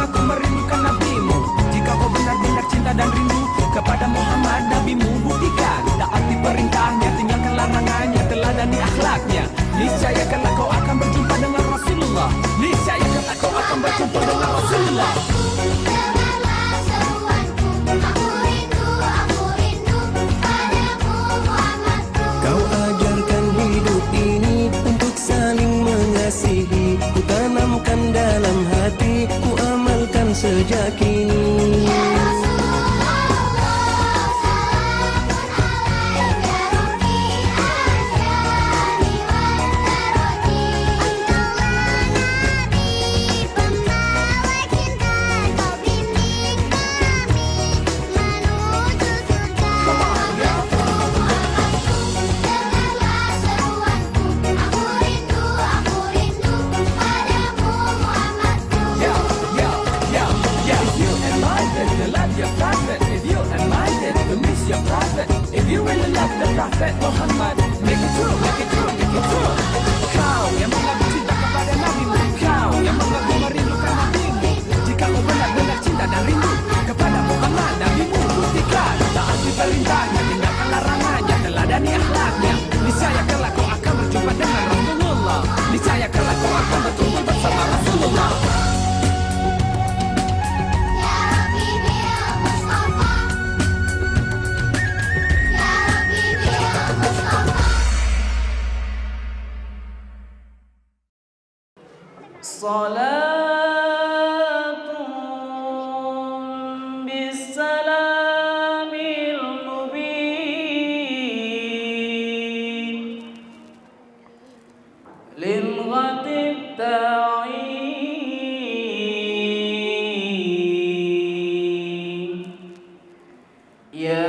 mengaku merindukan nabimu. Jika kau benar-benar cinta dan rindu kepada Muhammad nabimu, buktikan taati perintahnya, tinggalkan larangannya, teladani akhlaknya. Niscaya kelak kau akan berjumpa dengan Rasulullah. Niscaya kelak kau akan berjumpa dengan Rasulullah. Kau ajarkan hidup ini untuk saling mengasihi. Ku tanamkan dalam hati, ku amalkan sejak kini. If you really love the Prophet Muhammad, make it true, make it true, make it true. Kau yang mengaku cinta kepada nabimu, kau yang mengaku merindukan nabimu. Jika kau benar-benar cinta dan rindu kepada Muhammad nabimu, buktikan taati perintahnya, tinggalkan larangannya, teladani akhlaknya. Niscaya kelak kau akan berjumpa dengan Rasulullah. Niscaya kelak kau akan berkumpul bersama Rasulullah. Salatun bisalamil mubin lil ghatib ta'in ya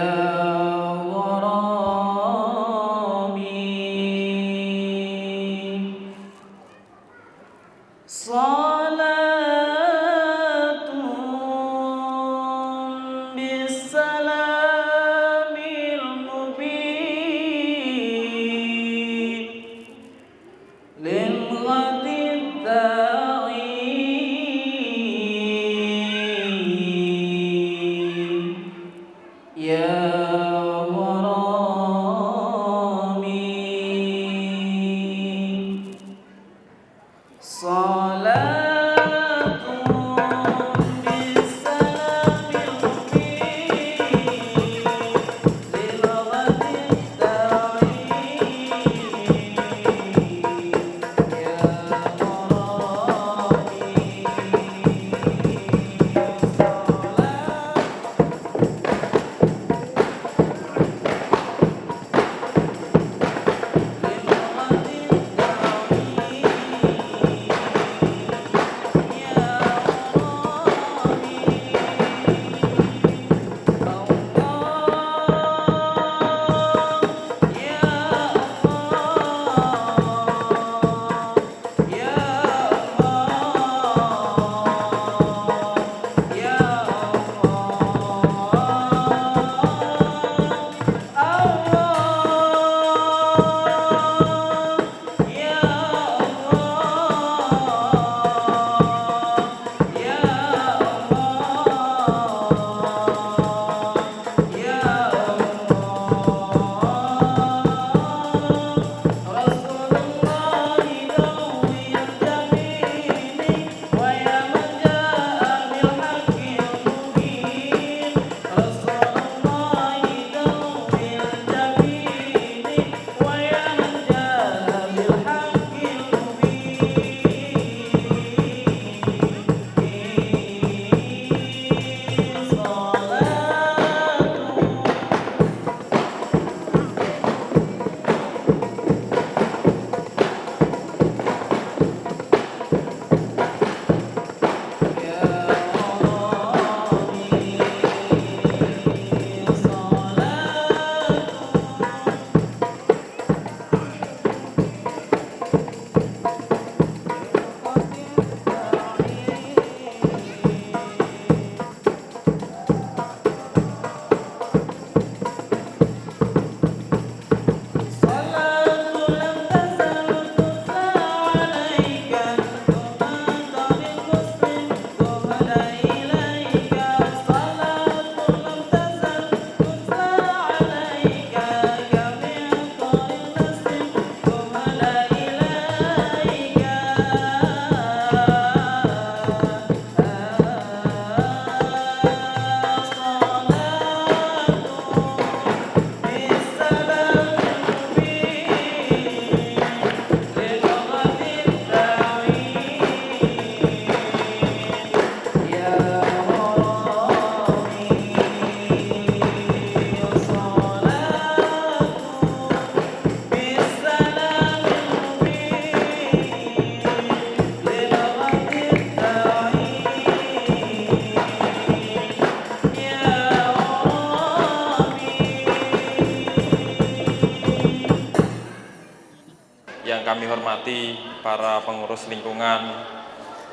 kami hormati para pengurus lingkungan,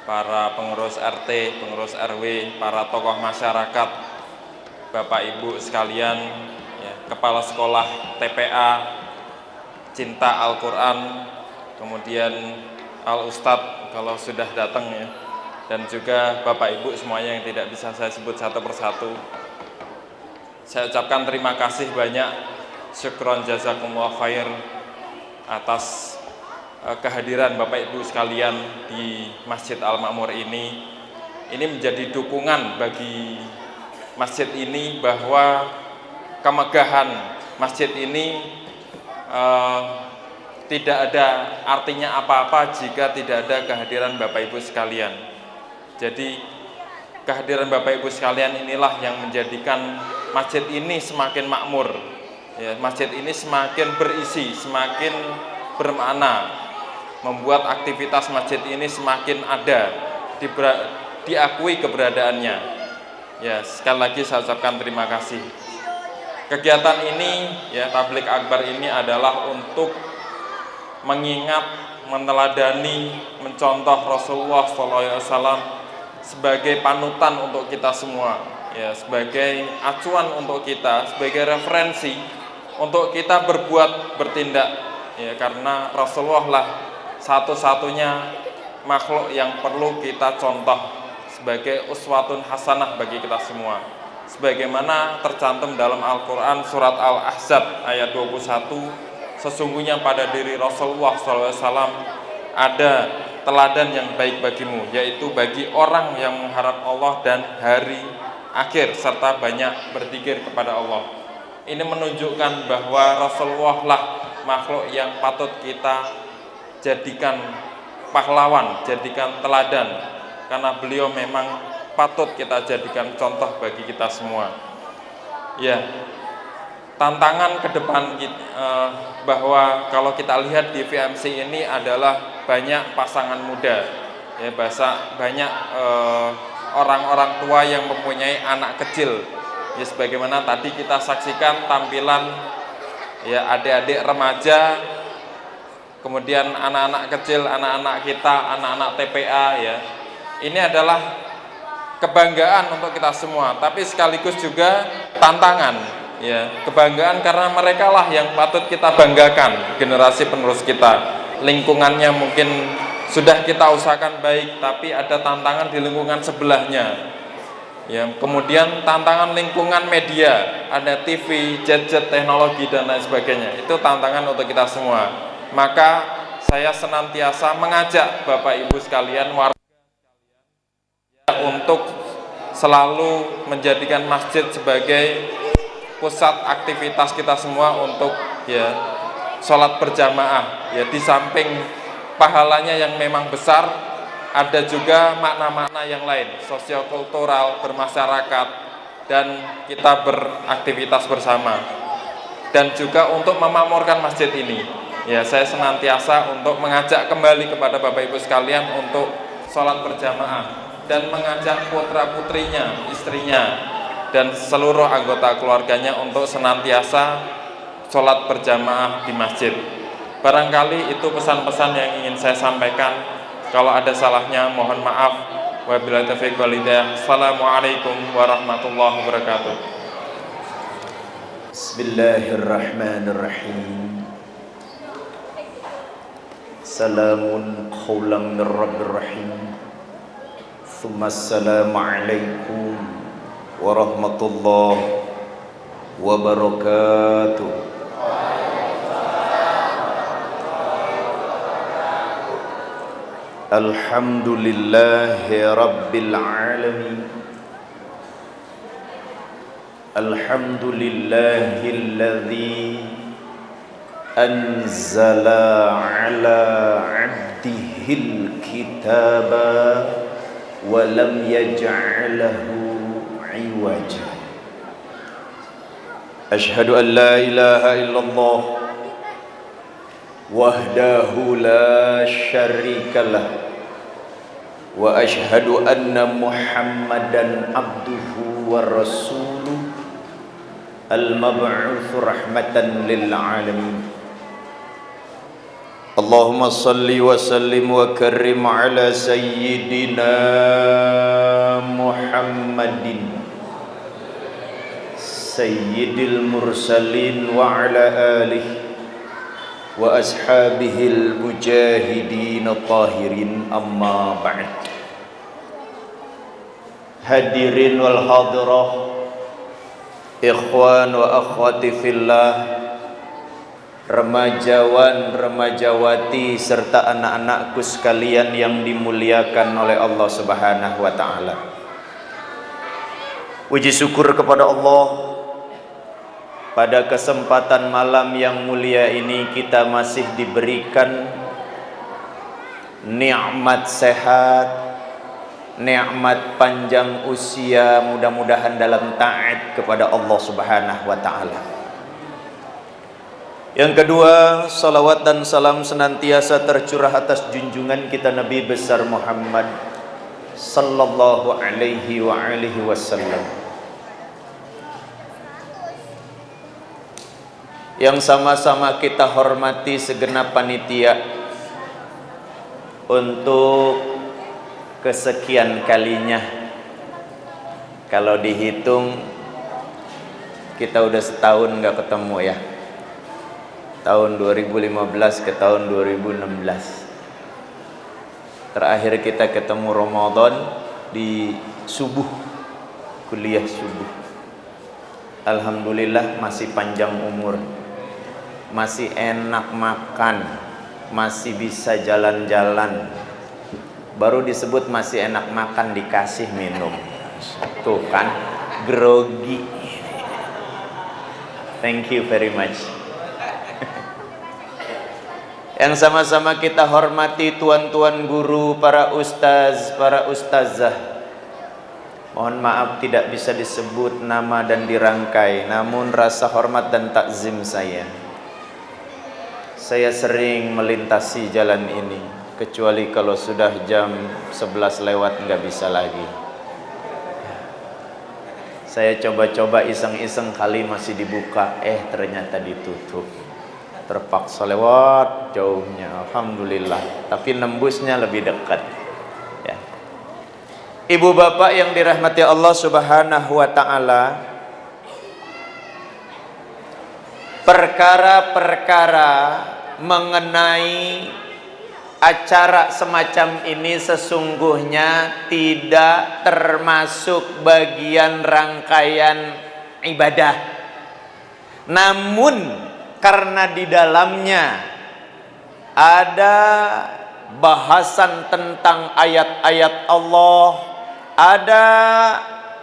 para pengurus RT, pengurus RW, para tokoh masyarakat, Bapak Ibu sekalian, ya, kepala sekolah TPA, Cinta Al-Quran, kemudian Al-Ustadz kalau sudah datang ya, dan juga Bapak Ibu semuanya yang tidak bisa saya sebut satu persatu. Saya ucapkan terima kasih banyak, syukron jazakumullah khair atas kehadiran Bapak Ibu sekalian di Masjid Al-Ma'mur ini. Ini menjadi dukungan bagi masjid ini bahwa kemegahan masjid ini tidak ada artinya apa-apa jika tidak ada kehadiran Bapak Ibu sekalian. Jadi kehadiran Bapak Ibu sekalian inilah yang menjadikan masjid ini semakin makmur, ya, masjid ini semakin berisi, semakin bermakna, membuat aktivitas masjid ini semakin ada, diakui keberadaannya. Ya, sekali lagi saya ucapkan terima kasih. Kegiatan ini, ya, tablik akbar ini adalah untuk mengingat, meneladani, mencontoh Rasulullah SAW sebagai panutan untuk kita semua, ya, sebagai acuan untuk kita, sebagai referensi untuk kita berbuat, bertindak, ya, karena Rasulullah lah satu-satunya makhluk yang perlu kita contoh sebagai uswatun hasanah bagi kita semua. Sebagaimana tercantum dalam Al-Quran surat Al-Ahzab ayat 21, sesungguhnya pada diri Rasulullah SAW ada teladan yang baik bagimu, yaitu bagi orang yang mengharap Allah dan hari akhir serta banyak berzikir kepada Allah. Ini menunjukkan bahwa Rasulullah lah makhluk yang patut kita jadikan pahlawan, jadikan teladan, karena beliau memang patut kita jadikan contoh bagi kita semua. Ya, tantangan ke depan bahwa kalau kita lihat di VMC ini adalah banyak pasangan muda, ya, banyak orang-orang tua yang mempunyai anak kecil, ya, sebagaimana tadi kita saksikan tampilan, ya, adik-adik remaja, kemudian anak-anak kecil, anak-anak kita, anak-anak TPA, ya, ini adalah kebanggaan untuk kita semua, tapi sekaligus juga tantangan, ya, kebanggaan karena mereka lah yang patut kita banggakan, generasi penerus kita. Lingkungannya mungkin sudah kita usahakan baik, tapi ada tantangan di lingkungan sebelahnya, ya. Kemudian tantangan lingkungan media, ada TV, gadget, teknologi dan lain sebagainya. Itu tantangan untuk kita semua. Maka saya senantiasa mengajak Bapak Ibu sekalian, untuk selalu menjadikan masjid sebagai pusat aktivitas kita semua untuk, ya, sholat berjamaah, ya, di samping pahalanya yang memang besar, ada juga makna-makna yang lain, sosiokultural, bermasyarakat, dan kita beraktivitas bersama, dan juga untuk memakmurkan masjid ini. Ya, saya senantiasa untuk mengajak kembali kepada Bapak Ibu sekalian untuk sholat berjamaah dan mengajak putra-putrinya, istrinya, dan seluruh anggota keluarganya untuk senantiasa sholat berjamaah di masjid. Barangkali itu pesan-pesan yang ingin saya sampaikan. Kalau ada salahnya mohon maaf. Wabillahi taufiq wal hidayah. Assalamualaikum warahmatullahi wabarakatuh. Bismillahirrahmanirrahim. Salamun qawlan min rabbir rahim. Assalamualaikum warahmatullahi wabarakatuh. Alhamdulillahi rabbil alamin. Alhamdulillahilladzi anzala ala abdihil kitaba walam yaj'alahu iwaja. Ashhadu an la ilaha illallah wahdahu la syarikalah wa ashhadu anna muhammadan abduhu wa rasuluh al-mab'uts rahmatan lil alamin. Allahumma salli wa sallim wa karrim ala sayyidina Muhammadin sayyidil mursalin wa ala alihi wa ashabihil mujahidin tahirin, amma ba'd. Hadirin wal hadirah, ikhwan wa akhwati fillah, remajawan, remajawati serta anak-anakku sekalian yang dimuliakan oleh Allah Subhanahu wa taala. Puji syukur kepada Allah, pada kesempatan malam yang mulia ini kita masih diberikan nikmat sehat, nikmat panjang usia, mudah-mudahan dalam taat kepada Allah Subhanahu wa taala. Yang kedua, salawat dan salam senantiasa tercurah atas junjungan kita Nabi besar Muhammad sallallahu alaihi wa alihi wasallam, yang sama-sama kita hormati segenap panitia untuk kesekian kalinya. Kalau dihitung kita udah setahun nggak ketemu ya, tahun 2015 ke tahun 2016. Terakhir kita ketemu Ramadan di subuh, kuliah subuh. Alhamdulillah masih panjang umur, masih enak makan, masih bisa jalan-jalan. Baru disebut masih enak makan dikasih minum. Tuh kan, grogi. Thank you very much. Yang sama-sama kita hormati tuan-tuan guru, para ustaz, para ustazah. Mohon maaf tidak bisa disebut nama dan dirangkai, namun rasa hormat dan takzim saya sering melintasi jalan ini, kecuali kalau sudah jam 11 lewat nggak bisa lagi. Saya coba-coba iseng-iseng kali masih dibuka, ternyata ditutup. Terpaksa lewat jauhnya, alhamdulillah, tapi nembusnya lebih dekat ya. Ibu bapak yang dirahmati Allah Subhanahu wa taala, perkara-perkara mengenai acara semacam ini sesungguhnya tidak termasuk bagian rangkaian ibadah, namun karena di dalamnya ada bahasan tentang ayat-ayat Allah, ada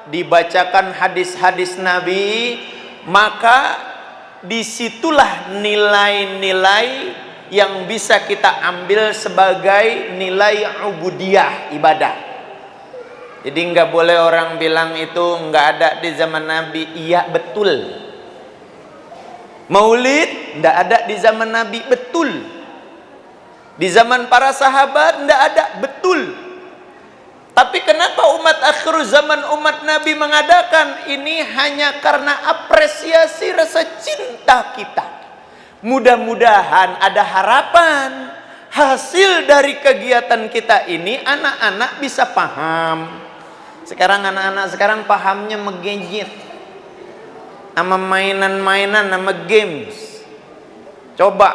dibacakan hadis-hadis Nabi, maka disitulah nilai-nilai yang bisa kita ambil sebagai nilai ubudiyah, ibadah. Jadi nggak boleh orang bilang itu nggak ada di zaman Nabi. Iya betul. Maulid tidak ada di zaman Nabi, betul. Di zaman para sahabat tidak ada, betul. Tapi kenapa umat akhir zaman, umat Nabi mengadakan ini? Hanya karena apresiasi rasa cinta kita. Mudah-mudahan ada harapan hasil dari kegiatan kita ini anak-anak bisa paham. Sekarang anak-anak sekarang pahamnya megadget, sama mainan-mainan, sama games. Coba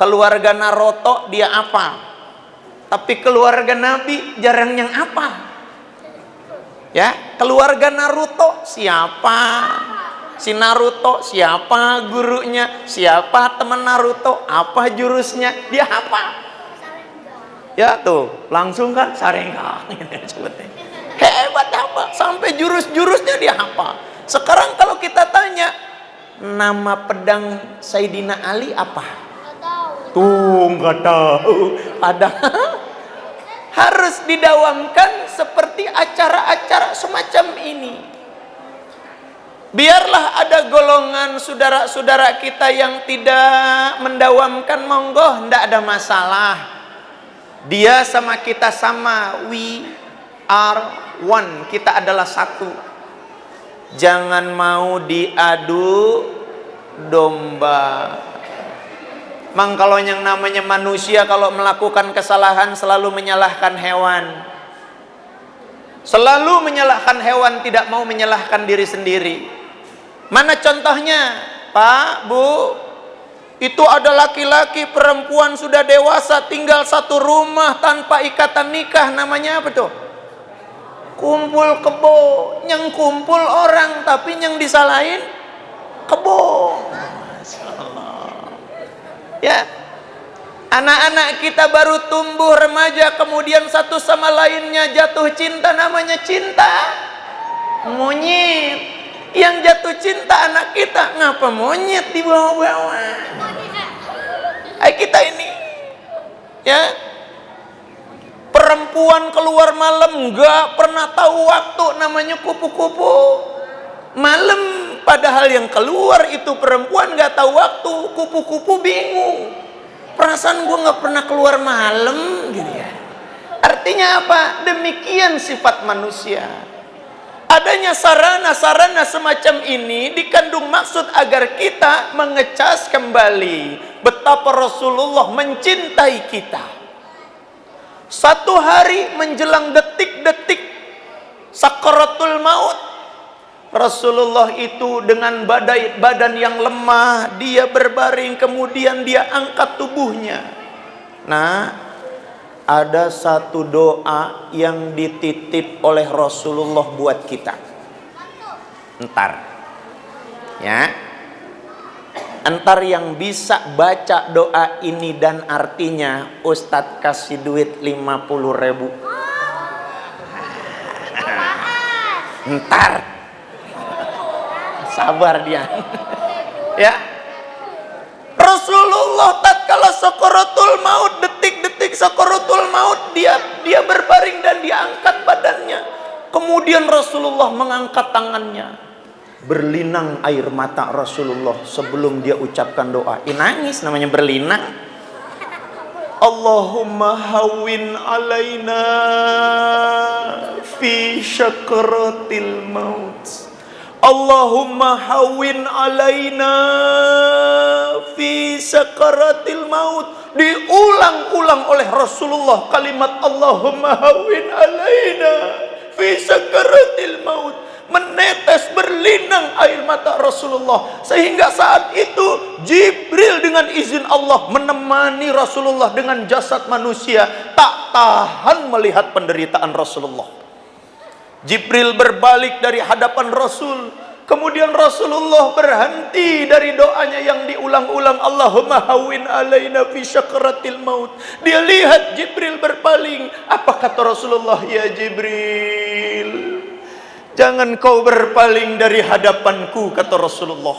keluarga Naruto dia apa, tapi keluarga Nabi jarang yang apa ya. Keluarga Naruto siapa? Si Naruto siapa gurunya? Siapa teman Naruto? Apa jurusnya? Dia apa? Ya tuh langsung kan Sharingan. Hebat apa? Sampai jurus-jurusnya dia apa? Sekarang kalau kita tanya nama pedang Sayyidina Ali apa? Tuh nggak tahu. Ada. Harus didawamkan seperti acara-acara semacam ini. Biarlah ada golongan saudara-saudara kita yang tidak mendawamkan, monggo, tidak ada masalah. Dia sama kita sama, we are one, kita adalah satu. Jangan mau diadu domba. Mang kalau yang namanya manusia kalau melakukan kesalahan selalu menyalahkan hewan. Selalu menyalahkan hewan, tidak mau menyalahkan diri sendiri. Mana contohnya? Pak, Bu, itu ada laki-laki, perempuan sudah dewasa, tinggal satu rumah tanpa ikatan nikah. Namanya apa tuh? Kumpul kebo. Yang kumpul orang, tapi yang disalahin kebo. Ya, anak-anak kita baru tumbuh remaja, kemudian satu sama lainnya jatuh cinta, namanya cinta monyet. Yang jatuh cinta anak kita, ngapa monyet di bawah-bawah? Kita ini, ya, perempuan keluar malam nggak pernah tahu waktu, namanya kupu-kupu malam. Padahal yang keluar itu perempuan nggak tahu waktu, kupu-kupu bingung. Perasaan gue nggak pernah keluar malam, gitu ya. Artinya apa? Demikian sifat manusia. Adanya sarana-sarana semacam ini dikandung maksud agar kita mengecas kembali betapa Rasulullah mencintai kita. Satu hari menjelang detik-detik sakaratul maut, Rasulullah itu dengan badan yang lemah, dia berbaring, kemudian dia angkat tubuhnya. Nah, ada satu doa yang dititip oleh Rasulullah buat kita. Entar, ya, entar yang bisa baca doa ini dan artinya, Ustadz kasih duit 50.000. Entar, sabar dia. Ya, Rasulullah tatkala sakaratul maut, detik-detik sakaratul maut, dia berbaring dan dia angkat badannya. Kemudian Rasulullah mengangkat tangannya, berlinang air mata Rasulullah sebelum dia ucapkan doa. Ini nangis, namanya berlinang. Allahumma hawin alaina fi syakaratil maut. Allahumma hawin alaina fi sakaratil maut. Diulang-ulang oleh Rasulullah kalimat Allahumma hawin alaina fi sakaratil maut. Menetes berlinang air mata Rasulullah, sehingga saat itu Jibril dengan izin Allah menemani Rasulullah dengan jasad manusia, tak tahan melihat penderitaan Rasulullah. Jibril berbalik dari hadapan Rasul, kemudian Rasulullah berhenti dari doanya yang diulang-ulang, Allahumma hawin alaina fi syakaratil maut. Dia lihat Jibril berpaling. Apa kata Rasulullah? Ya Jibril, jangan kau berpaling dari hadapanku, kata Rasulullah.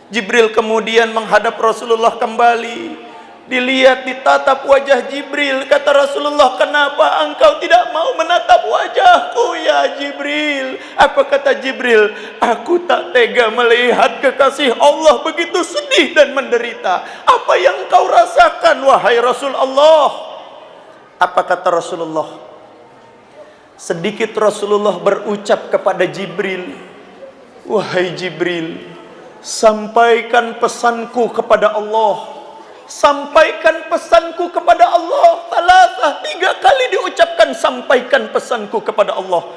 Jibril kemudian menghadap Rasulullah kembali. Dilihat, ditatap wajah Jibril. Kata Rasulullah, kenapa engkau tidak mau menatap wajahku ya Jibril? Apa kata Jibril? Aku tak tega melihat kekasih Allah begitu sedih dan menderita. Apa yang kau rasakan wahai Rasulullah? Apa kata Rasulullah? Sedikit Rasulullah berucap kepada Jibril, wahai Jibril, sampaikan pesanku kepada Allah. Sampaikan pesanku kepada Allah. Salasah, 3 kali diucapkan sampaikan pesanku kepada Allah.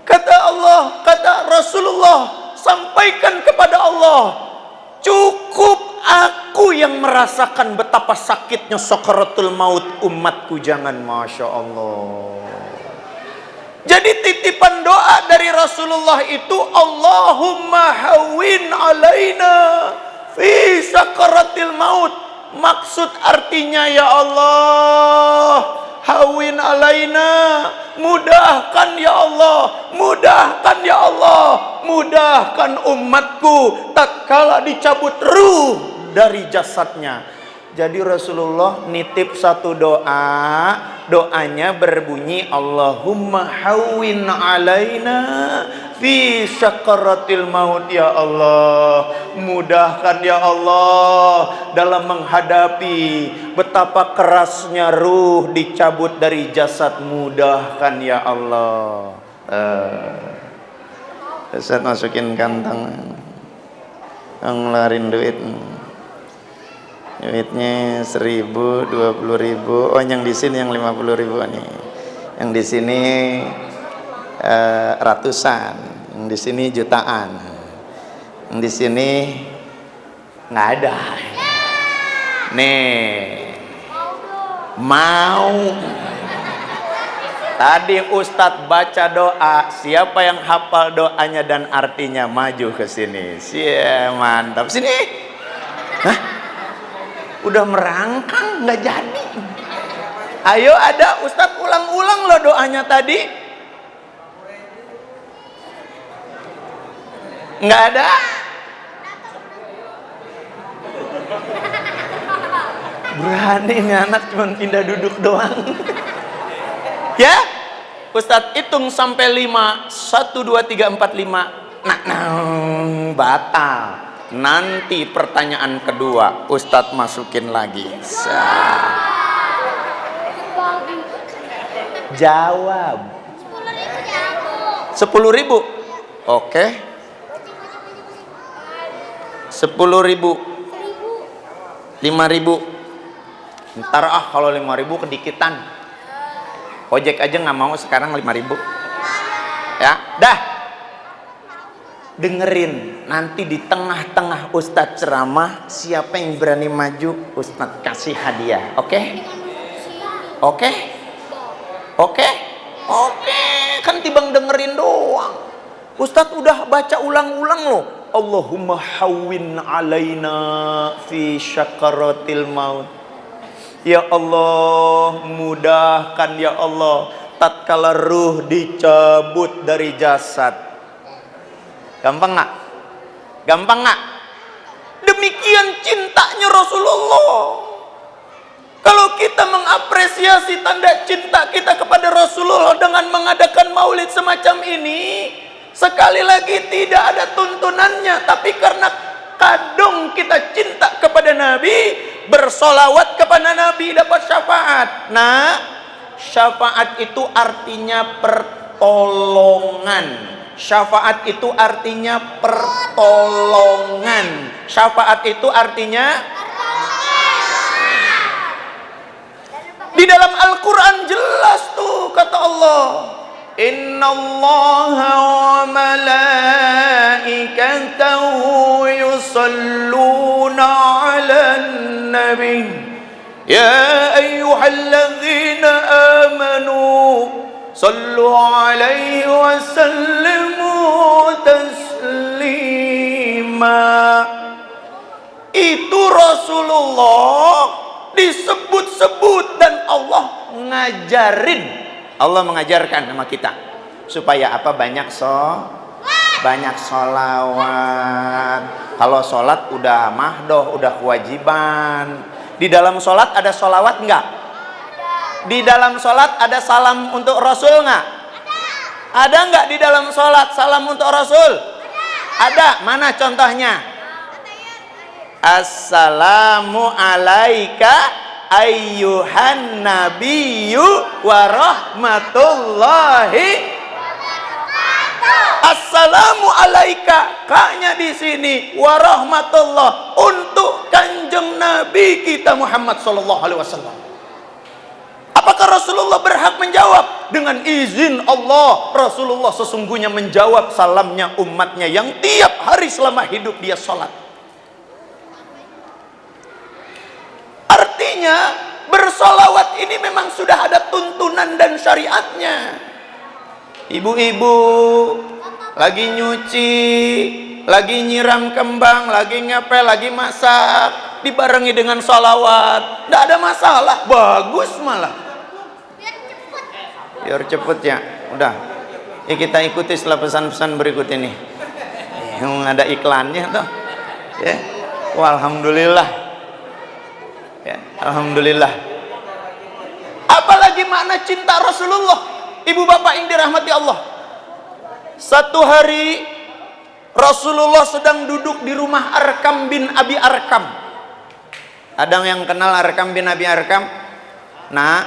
Kata Rasulullah, sampaikan kepada Allah, cukup aku yang merasakan betapa sakitnya sakaratul maut umatku, jangan. Masya Allah. Jadi titipan doa dari Rasulullah itu, Allahumma hawin alaina fi sakaratil maut. Maksud artinya, ya Allah, hawin alaina, mudahkan ya Allah, mudahkan ya Allah, mudahkan umatku tatkala dicabut ruh dari jasadnya. Jadi Rasulullah nitip satu doa, doanya berbunyi Allahumma hawin alaina fi syakaratil maut. Ya Allah, mudahkan ya Allah dalam menghadapi betapa kerasnya ruh dicabut dari jasad. Mudahkan ya Allah. Ustaz masukin kantong, ngelarin duit. Duitnya 1.000, 20.000. Oh, yang di sini yang 50.000 nih. Yang di sini ratusan, yang di sini jutaan, yang di sini nggak ada. Nih, mau. Tadi Ustadz baca doa, siapa yang hafal doanya dan artinya maju ke sini. Mantap. Sini. Hah? Udah merangkang nggak jadi. Ayo ada Ustadz ulang-ulang loh doanya tadi. Nggak ada. Berani nih anak cuma pindah duduk doang. Ya, Ustadz hitung sampai 5. 1, 2, 3, 4, 5. Batal. Nanti pertanyaan kedua Ustadz masukin lagi. Jawab. 10.000. Oke. 10.000. 5.000. Ntar kalau 5.000 kedikitan. Ojek aja nggak mau sekarang 5.000. Ya, dah. Dengerin, nanti di tengah-tengah Ustadz ceramah, siapa yang berani maju, Ustadz kasih hadiah. Oke? Oke? Oke? Oke, kan tibang dengerin doang. Ustadz udah baca ulang-ulang loh. Allahumma hawwin alaina fi syakaratil maut. Ya Allah, mudahkan ya Allah tatkala ruh dicabut dari jasad. Gampang nggak? Gampang nggak? Demikian cintanya Rasulullah. Kalau kita mengapresiasi tanda cinta kita kepada Rasulullah dengan mengadakan maulid semacam ini, sekali lagi tidak ada tuntunannya, tapi karena kadung kita cinta kepada Nabi, bersolawat kepada Nabi dapat syafaat. Nah, syafaat itu artinya pertolongan. Syafaat itu artinya pertolongan. Syafaat itu artinya di dalam Al-Quran jelas tuh kata Allah, Innallaha wa malaikatahu yusalluna 'alan nabi ya ayyuhalladzina amanu sallu 'alaihi wa sallimu taslima. Itu Rasulullah disebut-sebut dan Allah ngajarin. Allah mengajarkan sama kita supaya apa? Banyak sholawat. Kalau sholat udah mahdoh, udah kewajiban. Di dalam sholat ada sholawat enggak? Di dalam sholat ada salam untuk Rasul enggak? Ada enggak di dalam sholat salam untuk Rasul? Ada. Mana contohnya? Assalamu alaika ayyuhan nabiyyu wa rahmatullahi. Assalamu alaika, kaknya di sini wa rahmatullah untuk kanjeng Nabi kita Muhammad sallallahu alaihi wasallam. Apakah Rasulullah berhak menjawab? Dengan izin Allah, Rasulullah sesungguhnya menjawab salamnya umatnya yang tiap hari selama hidup dia sholat. Artinya bersolawat ini memang sudah ada tuntunan dan syariatnya. Ibu-ibu lagi nyuci, lagi nyiram kembang, lagi ngepel, lagi masak, dibarengi dengan sholawat, tidak ada masalah, bagus malah. Biar cepet ya, udah. Ya kita ikuti setelah pesan-pesan berikut ini. Yang ada iklannya tuh, ya. Wah, alhamdulillah. Ya, alhamdulillah. Apalagi makna cinta Rasulullah. Ibu bapak yang dirahmati Allah. Satu hari Rasulullah sedang duduk di rumah Arkam bin Abi Arkam. Ada yang kenal Arkam bin Abi Arkam? Nah,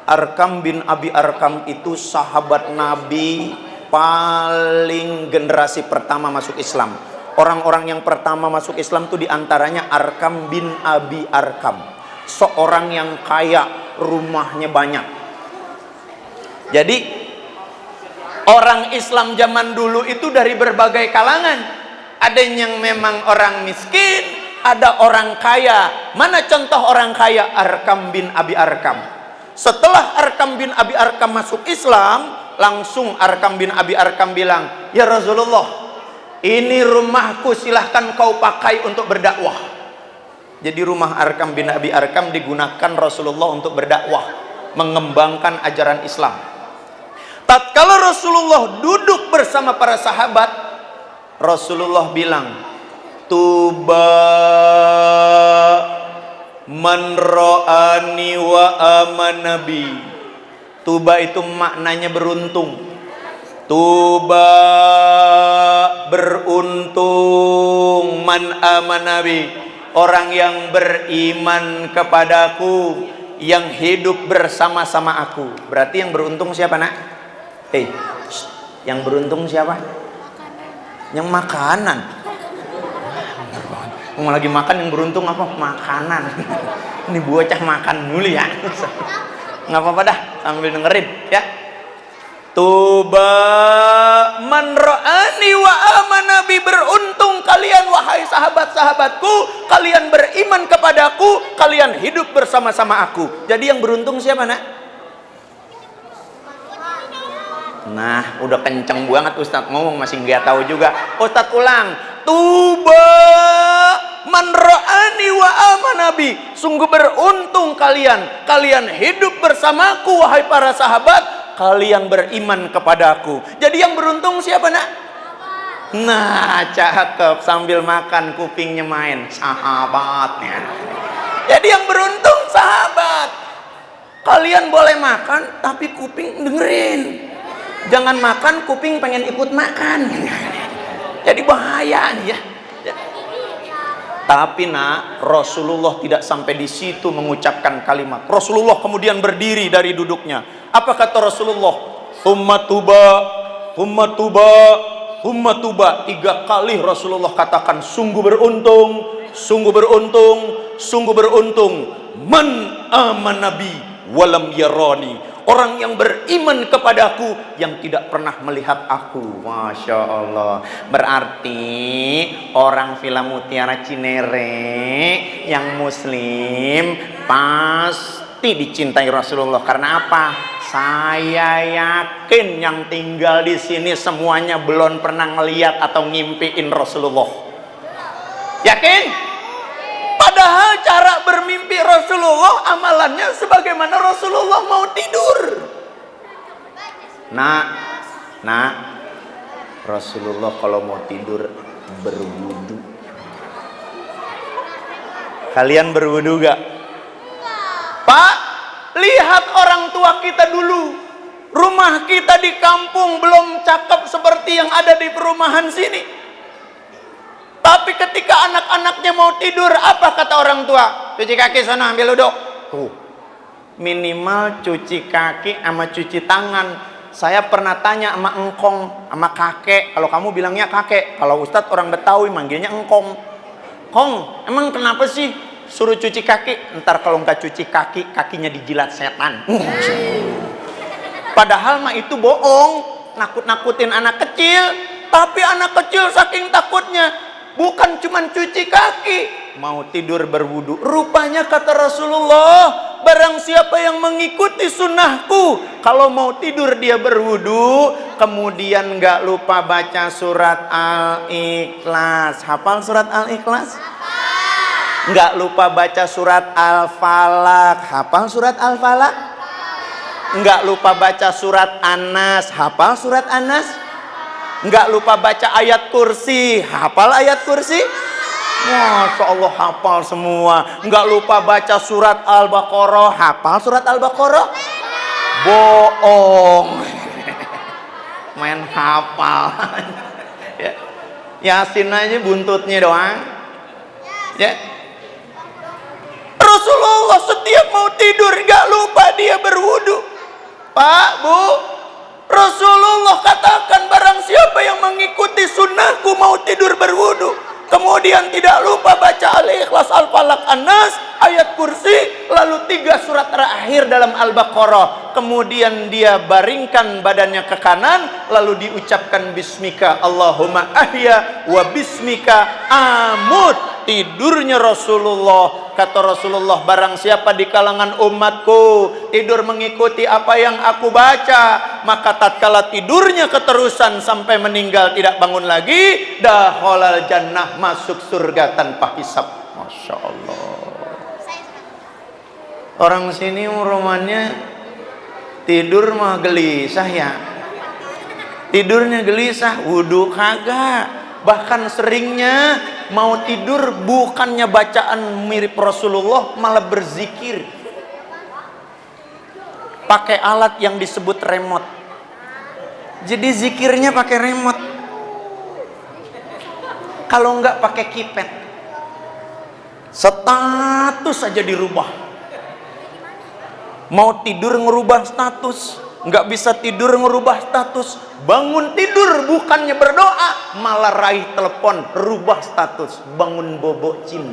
Arkam bin Abi Arkam itu sahabat Nabi paling generasi pertama masuk Islam. Orang-orang yang pertama masuk Islam itu diantaranya Arkam bin Abi Arkam, seorang yang kaya, rumahnya banyak. Jadi orang Islam zaman dulu itu dari berbagai kalangan. Ada yang memang orang miskin, ada orang kaya. Mana contoh orang kaya? Arkam bin Abi Arkam. Setelah Arkam bin Abi Arkam masuk Islam, langsung Arkam bin Abi Arkam bilang, "Ya Rasulullah, ini rumahku, silahkan kau pakai untuk berdakwah." Jadi rumah Arkam bin Abi Arkam digunakan Rasulullah untuk berdakwah, mengembangkan ajaran Islam. Tatkala Rasulullah duduk bersama para sahabat, Rasulullah bilang, "Tuba man ra'ani wa amanabi." Tuba itu maknanya beruntung. Tuba, beruntung, man amanabi, orang yang beriman kepadaku, yang hidup bersama-sama aku. Berarti yang beruntung siapa, nak? Yang beruntung siapa? Yang makanan. Mau lagi makan, yang beruntung apa? Makanan. Ini bocah makan dulu ya. Nggak apa-apa dah, sambil dengerin ya. Tuba man ra'ani wa amanabi, beruntung kalian wahai sahabat-sahabatku, kalian beriman kepadaku, kalian hidup bersama-sama aku. Jadi yang beruntung siapa, nak? Nah, udah kenceng banget Ustadz ngomong, masih nggak tahu juga. Ustadz ulang. Tuba man ra'ani wa amanabi, sungguh beruntung kalian, kalian hidup bersamaku wahai para sahabat, kalian beriman kepadaku. Jadi yang beruntung siapa, nak? Nah, cakep, sambil makan kupingnya main, sahabatnya. Jadi yang beruntung sahabat. Kalian boleh makan tapi kuping dengerin. Jangan makan kuping pengen ikut makan. Jadi bahaya nih ya. Tapi nak, Rasulullah tidak sampai di situ mengucapkan kalimat. Rasulullah kemudian berdiri dari duduknya. Apa kata Rasulullah? Tsumma tuba, tsumma tuba, tsumma tuba. 3 kali Rasulullah katakan, sungguh beruntung, sungguh beruntung, sungguh beruntung. Man amanabi walam yarani, orang yang beriman kepadaku yang tidak pernah melihat aku. Masya Allah. Berarti orang Villa Mutiara Cinere yang muslim pasti dicintai Rasulullah. Karena apa? Saya yakin yang tinggal di sini semuanya belum pernah ngeliat atau ngimpiin Rasulullah. Yakin? Padahal cara bermimpi Rasulullah amalannya sebagaimana Rasulullah mau tidur. Nah, Rasulullah kalau mau tidur berwudu. Kalian berwudu gak? Pak, lihat orang tua kita dulu. Rumah kita di kampung belum cakep seperti yang ada di perumahan sini. Tapi ketika anak-anaknya mau tidur, apa kata orang tua? Cuci kaki sana, ambil duduk. Tuh. Minimal cuci kaki sama cuci tangan. Saya pernah tanya sama engkong, sama kakek. Kalau kamu bilangnya kakek, kalau Ustadz orang Betawi manggilnya engkong. Kong, emang kenapa sih suruh cuci kaki? Ntar kalau nggak cuci kaki, kakinya dijilat setan. Padahal mah itu bohong, nakut-nakutin anak kecil. Tapi anak kecil saking takutnya, bukan cuma cuci kaki, mau tidur berwudu. Rupanya kata Rasulullah, barang siapa yang mengikuti sunnahku, kalau mau tidur dia berwudu, kemudian nggak lupa baca surat Al-Ikhlas. Hafal surat Al-Ikhlas? Nggak lupa baca surat Al-Falaq. Hafal surat Al-Falaq? Nggak lupa baca surat An-Nas. Hafal surat An-Nas? Nggak lupa baca ayat kursi. Hafal ayat kursi? Masya Allah, hafal semua. Nggak lupa baca surat Al-Baqarah. Hafal surat Al-Baqarah? Bohong. Main hafal. Ya. Yasin aja buntutnya doang. Ya. Rasulullah setiap mau tidur nggak lupa dia berwudu. Pak, Bu, Rasulullah katakan barang siapa yang mengikuti sunnahku mau tidur berwudu, kemudian tidak lupa baca Al-Ikhlas, Al-Falaq, An-Nas, ayat kursi, lalu 3 surat terakhir dalam Al-Baqarah, kemudian dia baringkan badannya ke kanan, lalu diucapkan bismika Allahumma ahya wa bismika amut. Tidurnya Rasulullah, kata Rasulullah, barang siapa di kalangan umatku tidur mengikuti apa yang aku baca, maka tatkala tidurnya keterusan sampai meninggal tidak bangun lagi, dakhalal jannah, masuk surga tanpa hisab. Masya Allah. Orang sini rumahnya tidur mah gelisah ya, tidurnya gelisah, wudu kagak. Bahkan seringnya mau tidur bukannya bacaan mirip Rasulullah, malah berzikir pakai alat yang disebut remote. Jadi zikirnya pakai remote, kalau enggak pakai keypad. Status saja dirubah. Mau tidur ngerubah status, nggak bisa tidur ngerubah status. Bangun tidur bukannya berdoa, malah raih telepon, rubah status, bangun bobo cin.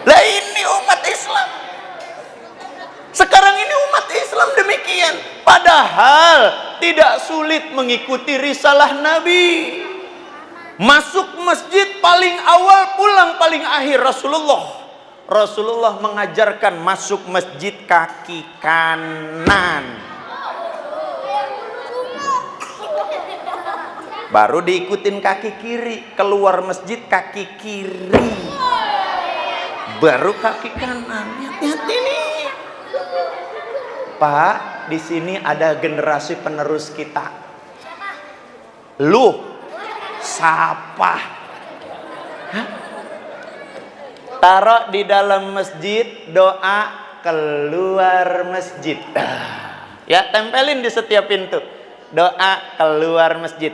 Lah ini umat Islam. Sekarang ini umat Islam demikian. Padahal tidak sulit mengikuti risalah Nabi. Masuk masjid paling awal, pulang paling akhir. Rasulullah mengajarkan masuk masjid kaki kanan, baru diikutin kaki kiri. Keluar masjid kaki kiri, baru kaki kanan. Hati-hati nih Pak, di sini ada generasi penerus kita. Lu siapa? Hah? Taruh di dalam masjid doa keluar masjid. Ya, tempelin di setiap pintu. Doa keluar masjid.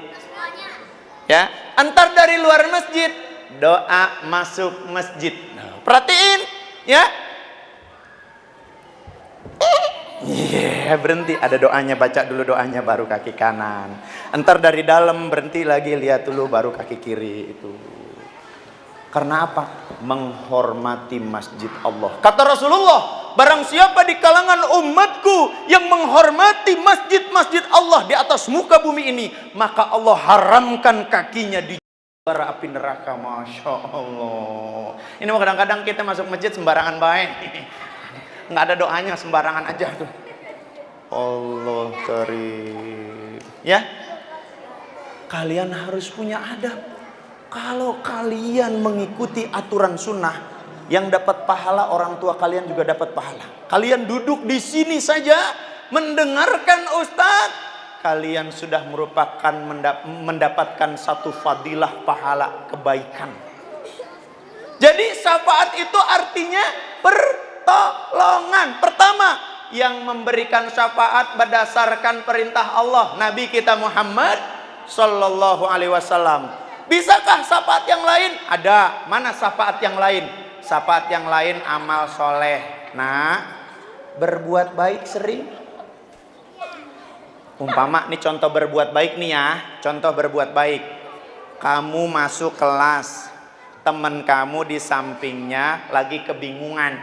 Ya, antar dari luar masjid, doa masuk masjid. Perhatiin, ya. Berhenti, ada doanya, baca dulu doanya baru kaki kanan. Antar dari dalam, berhenti lagi, lihat dulu baru kaki kiri itu. Karena apa? Menghormati masjid Allah. Kata Rasulullah, barang siapa di kalangan umatku yang menghormati masjid-masjid Allah di atas muka bumi ini, maka Allah haramkan kakinya di bara api neraka. Masya Allah. Ini kadang-kadang kita masuk masjid sembarangan baik, nggak ada doanya, sembarangan aja tuh. Allah karim. Ya, kalian harus punya adab. Kalau kalian mengikuti aturan sunnah, yang dapat pahala orang tua kalian juga dapat pahala. Kalian duduk di sini saja mendengarkan ustadz, kalian sudah merupakan mendapatkan satu fadilah pahala kebaikan. Jadi syafaat itu artinya pertolongan. Pertama, yang memberikan syafaat berdasarkan perintah Allah, Nabi kita Muhammad Sallallahu Alaihi Wasallam. Bisakah syafaat yang lain? Ada. Mana syafaat yang lain? Syafaat yang lain amal soleh. Nah, berbuat baik sering. Umpama nih contoh berbuat baik nih ya. Contoh berbuat baik. Kamu masuk kelas, teman kamu di sampingnya lagi kebingungan,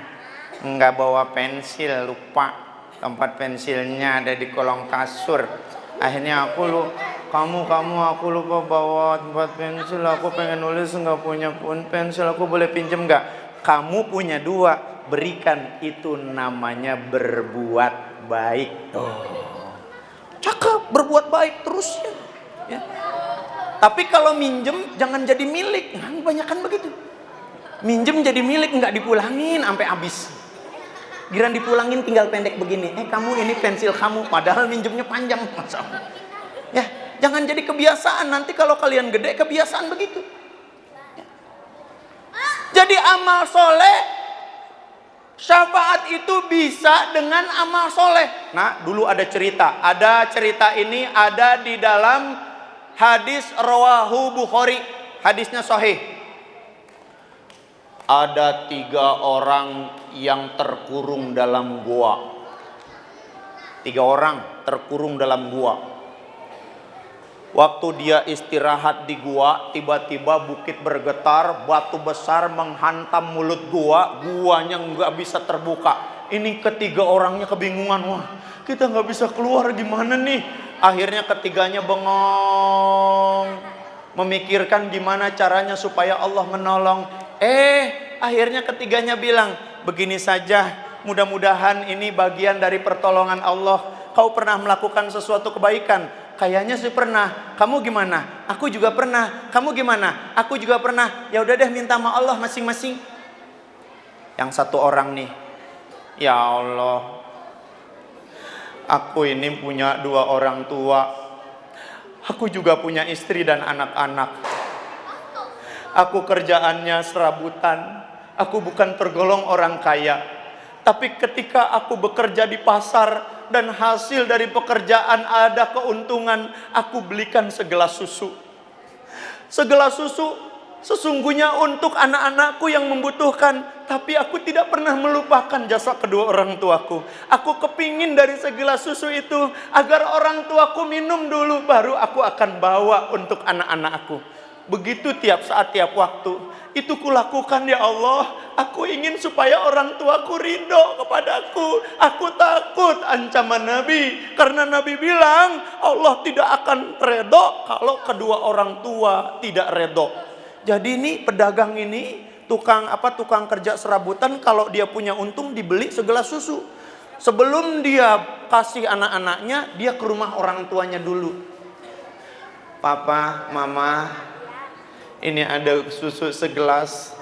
nggak bawa pensil, lupa tempat pensilnya ada di kolong kasur. Akhirnya aku aku lupa bawa tempat pensil, aku pengen nulis nggak punya pensil, aku boleh pinjem nggak? Kamu punya 2, berikan. Itu namanya berbuat baik. Cakep, berbuat baik terus ya. Tapi kalau minjem jangan jadi milik. Nah, kebanyakan begitu. Minjem jadi milik, nggak dipulangin sampai habis. Giran dipulangin tinggal pendek begini. Kamu ini pensil kamu, padahal minjemnya panjang. Ya, jangan jadi kebiasaan. Nanti kalau kalian gede kebiasaan begitu. Ya. Jadi amal soleh, syafaat itu bisa dengan amal soleh. Nah, dulu ada cerita. Ada cerita ini ada di dalam hadis rawahu Bukhari. Hadisnya sahih. Ada 3 orang yang terkurung dalam gua. 3 orang terkurung dalam gua. Waktu dia istirahat di gua, tiba-tiba bukit bergetar, batu besar menghantam mulut gua, guanya nggak bisa terbuka. Ini ketiga orangnya kebingungan, wah kita nggak bisa keluar gimana nih? Akhirnya ketiganya bengong, memikirkan gimana caranya supaya Allah menolong. Akhirnya ketiganya bilang, begini saja, mudah-mudahan ini bagian dari pertolongan Allah. Kau pernah melakukan sesuatu kebaikan? Kayaknya sih pernah. Kamu gimana? Aku juga pernah. Kamu gimana? Aku juga pernah. Ya udah deh, minta sama Allah masing-masing. Yang satu orang nih, ya Allah, aku ini punya 2 orang tua. Aku juga punya istri dan anak-anak. Aku kerjaannya serabutan. Aku bukan tergolong orang kaya. Tapi ketika aku bekerja di pasar dan hasil dari pekerjaan ada keuntungan, aku belikan segelas susu. Segelas susu sesungguhnya untuk anak-anakku yang membutuhkan, tapi aku tidak pernah melupakan jasa kedua orang tuaku. Aku kepingin dari segelas susu itu agar orang tuaku minum dulu, baru aku akan bawa untuk anak-anakku. Begitu tiap saat, tiap waktu. Itu kulakukan ya Allah. Aku ingin supaya orang tuaku ridho kepadaku. Aku takut ancaman Nabi. Karena Nabi bilang Allah tidak akan ridho kalau kedua orang tua tidak ridho. Jadi ini pedagang ini, tukang kerja serabutan, kalau dia punya untung dibeli segelas susu. Sebelum dia kasih anak-anaknya, dia ke rumah orang tuanya dulu. Papa, mama, ini ada susu segelas.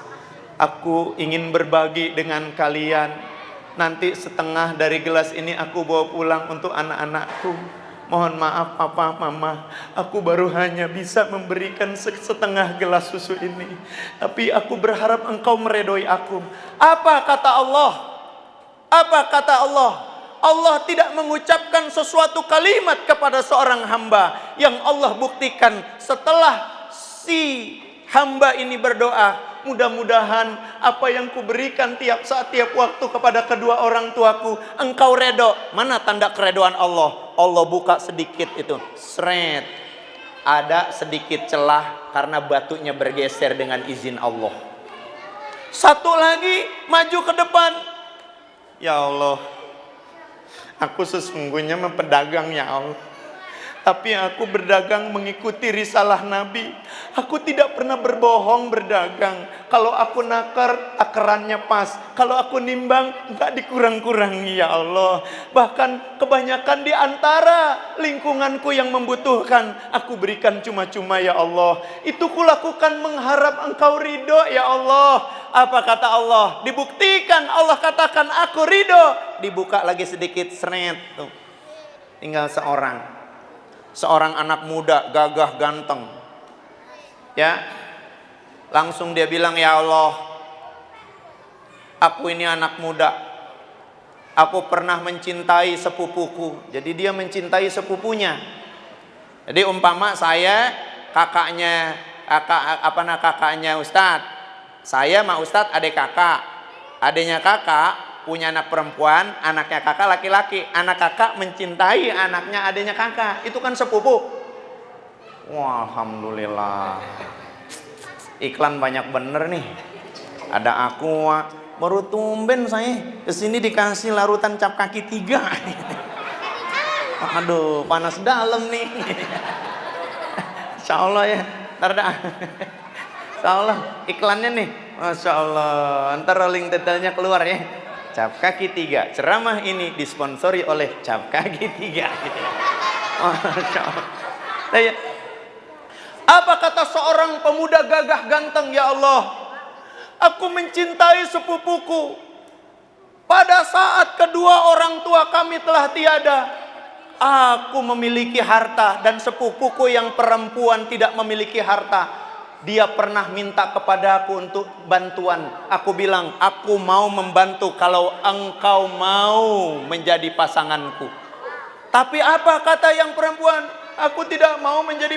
Aku ingin berbagi dengan kalian. Nanti setengah dari gelas ini aku bawa pulang untuk anak-anakku. Mohon maaf papa, mama, aku baru hanya bisa memberikan setengah gelas susu ini. Tapi aku berharap engkau meredoi aku. Apa kata Allah? Apa kata Allah? Allah tidak mengucapkan sesuatu kalimat kepada seorang hamba yang Allah buktikan setelah si hamba ini berdoa, mudah-mudahan apa yang kuberikan tiap saat, tiap waktu kepada kedua orang tuaku, engkau redho. Mana tanda keredoan Allah? Allah buka sedikit itu, seret, ada sedikit celah karena batunya bergeser dengan izin Allah. Satu lagi maju ke depan. Ya Allah, aku sesungguhnya pedagang ya Allah, tapi aku berdagang mengikuti risalah Nabi. Aku tidak pernah berbohong berdagang. Kalau aku nakar, akarannya pas. Kalau aku nimbang, enggak dikurang-kurangi ya Allah. Bahkan kebanyakan di antara lingkunganku yang membutuhkan, aku berikan cuma-cuma ya Allah. Itu kulakukan mengharap engkau ridho ya Allah. Apa kata Allah? Dibuktikan Allah katakan aku ridho. Dibuka lagi sedikit, seret. Tuh. Tinggal seorang anak muda, gagah ganteng. Ya. Langsung dia bilang, ya Allah, aku ini anak muda. Aku pernah mencintai sepupuku. Jadi dia mencintai sepupunya. Jadi umpama saya kakaknya Ustadz. Saya sama Ustadz adik kakak. Adiknya kakak punya anak perempuan, anaknya kakak laki-laki. Anak kakak mencintai anaknya adiknya kakak. Itu kan sepupu. Wah, alhamdulillah. Iklan banyak bener nih. Ada Aqua. Baru tumben saya kesini dikasih larutan cap kaki 3. Aduh, panas dalam nih. Insya Allah ya. Ntar dah. Insya Allah iklannya nih. Masya Allah. Ntar rolling detailnya keluar ya. Cap kaki 3. Ceramah ini disponsori oleh cap kaki 3. Masya Allah. Apa kata seorang pemuda gagah ganteng? Ya Allah, aku mencintai sepupuku. Pada saat kedua orang tua kami telah tiada, aku memiliki harta dan sepupuku yang perempuan tidak memiliki harta. Dia pernah minta kepada aku untuk bantuan. Aku bilang, aku mau membantu kalau engkau mau menjadi pasanganku. Tapi apa kata yang perempuan? Aku tidak mau menjadi